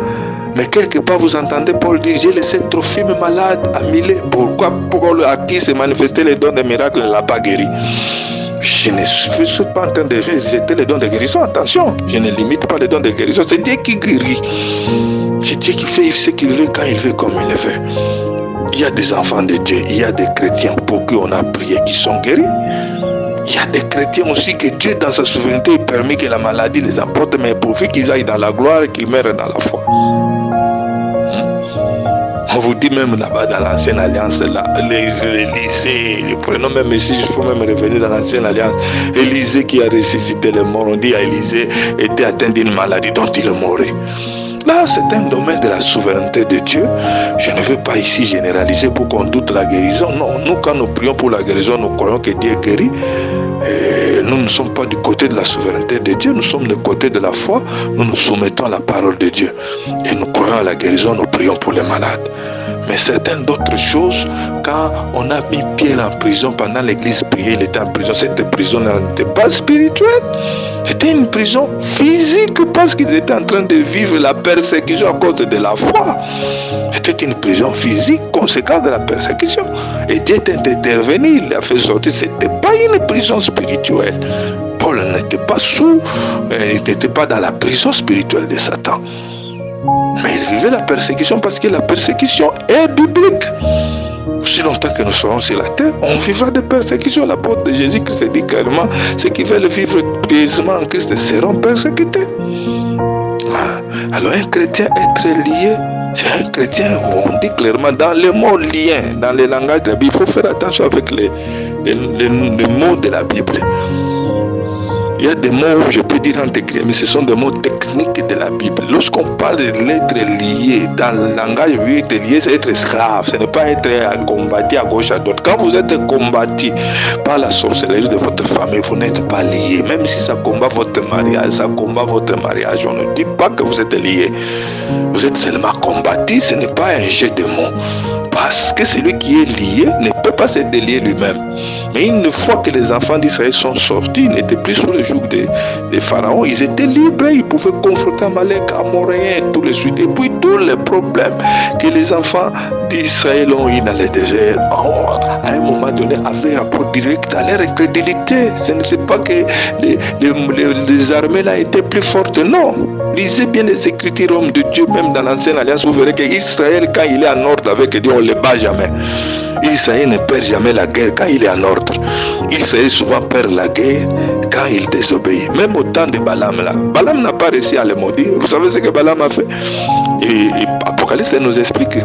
Mais quelque part, vous entendez Paul dire, j'ai laissé Trophime malade à Milet. Pourquoi Paul, à qui s'est manifesté les dons des miracles, ne l'a pas guéri? Je ne suis pas en train de rejeter les dons de guérison. Attention, je ne limite pas les dons de guérison. C'est Dieu qui guérit. C'est Dieu qui fait ce qu'il veut, quand il veut, comme il le veut. Il y a des enfants de Dieu, il y a des chrétiens pour qui on a prié qui sont guéris. Il y a des chrétiens aussi que Dieu, dans sa souveraineté, permet que la maladie les emporte, mais pourvu qu'ils aillent dans la gloire et qu'ils meurent dans la foi. On vous dit même là-bas dans l'ancienne alliance, là, Élisée, prenons même ici, il faut même revenir dans l'ancienne alliance. Élisée qui a ressuscité les morts, on dit à Élisée était atteint d'une maladie dont il est mort. Là, c'est un domaine de la souveraineté de Dieu. Je ne veux pas ici généraliser pour qu'on doute la guérison. Non, nous, quand nous prions pour la guérison, nous croyons que Dieu guérit. Et nous ne sommes pas du côté de la souveraineté de Dieu, nous sommes du côté de la foi. Nous nous soumettons à la parole de Dieu. Et nous croyons à la guérison, nous prions pour les malades. Mais certaines d'autres choses, quand on a mis Pierre en prison, pendant l'église priait, il était en prison. Cette prison n'était pas spirituelle. C'était une prison physique parce qu'ils étaient en train de vivre la persécution à cause de la foi. C'était une prison physique, conséquence de la persécution. Et Dieu est intervenu, il l'a fait sortir. Ce n'était pas une prison spirituelle. Paul n'était pas il n'était pas dans la prison spirituelle de Satan. Mais il vivait la persécution parce que la persécution est biblique. Aussi longtemps que nous serons sur la terre, on vivra des persécutions. L'apôtre de Jésus-Christ dit clairement, ceux qui veulent vivre pieusement en Christ seront persécutés. Alors un chrétien être lié, c'est un chrétien, on dit clairement dans le mot lien, dans le langage de la Bible, il faut faire attention avec les mots de la Bible. Il y a des mots, je peux dire entre guillemets, mais ce sont des mots techniques de la Bible. Lorsqu'on parle de l'être lié, dans le langage, être lié, c'est être esclave. Ce n'est pas être combattu à gauche, à droite. Quand vous êtes combattu par la sorcellerie de votre famille, vous n'êtes pas lié. Même si ça combat votre mariage, on ne dit pas que vous êtes lié. Vous êtes seulement combattu, ce n'est pas un jeu de mots. Parce que celui qui est lié ne peut pas se délier lui-même. Mais une fois que les enfants d'Israël sont sortis, ils n'étaient plus sous le joug des pharaons, ils étaient libres, ils pouvaient confronter Amalek, Amoréen, tout le suite. Et puis tous les problèmes que les enfants d'Israël ont eu dans le désert, à un moment donné, avaient rapport direct à leur incrédulité. Ce n'était pas que les armées là étaient plus fortes, non. Lisez bien les Écritures, hommes de Dieu, même dans l'Ancienne Alliance, vous verrez qu'Israël, quand il est en ordre avec Dieu, on ne le bat jamais. Israël ne perd jamais la guerre quand il est en ordre. Israël souvent perd la guerre quand il désobéit. Même au temps de Balaam là. Balaam n'a pas réussi à le maudire. Vous savez ce que Balaam a fait? Et Apocalypse nous explique.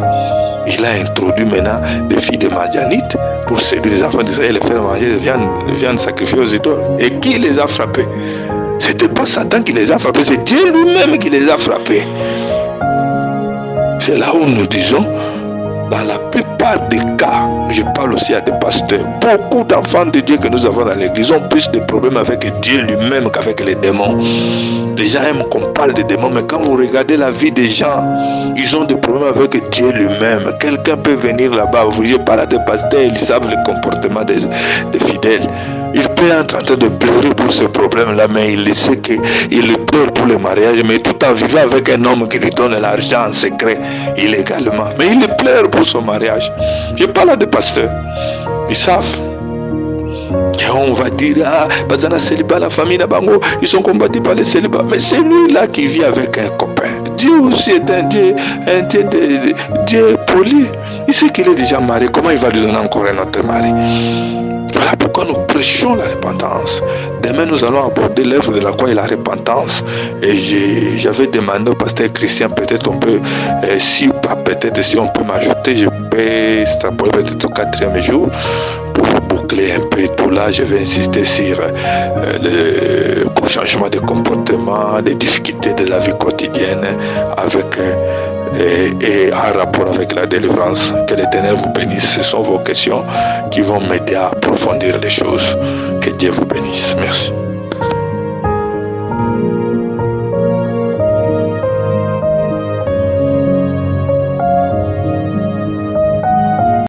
Il a introduit maintenant les filles de Madianites pour séduire les enfants d'Israël et les faire manger de viande sacrifiée aux idoles. Et qui les a frappés? C'était pas Satan qui les a frappés, c'est Dieu lui-même qui les a frappés. C'est là où nous disons, dans la plupart des cas, je parle aussi à des pasteurs, beaucoup d'enfants de Dieu que nous avons dans l'église ont plus de problèmes avec Dieu lui-même qu'avec les démons. Les gens aiment qu'on parle des démons, mais quand vous regardez la vie des gens, ils ont des problèmes avec Dieu lui-même. Quelqu'un peut venir là-bas, vous voyez, parler des pasteurs, ils savent le comportement des fidèles. Il peut être en train de pleurer pour ce problème-là, mais il sait qu'il pleure pour le mariage, mais tout en vivant avec un homme qui lui donne l'argent en secret, illégalement. Mais il pleure pour son mariage. Je parle de pasteurs. Ils savent. Et on va dire, parce que célibat, la famille Nabango, ils sont combattus par le célibat. Mais c'est lui-là qui vit avec un copain. Dieu aussi est un Dieu poli. Il sait qu'il est déjà marié. Comment il va lui donner encore un autre mari? Voilà pourquoi nous prêchons la repentance. Demain, nous allons aborder l'œuvre de la croix et la repentance. Et j'avais demandé au pasteur Christian, peut-être on peut, si on peut m'ajouter, je peux extrapoler peut-être au 4e jour pour boucler un peu tout là. Je vais insister sur le changement de comportement, les difficultés de la vie quotidienne avec et en rapport avec la délivrance. Que l'Éternel vous bénisse. Ce sont vos questions qui vont m'aider à approfondir les choses. Que Dieu vous bénisse. Merci.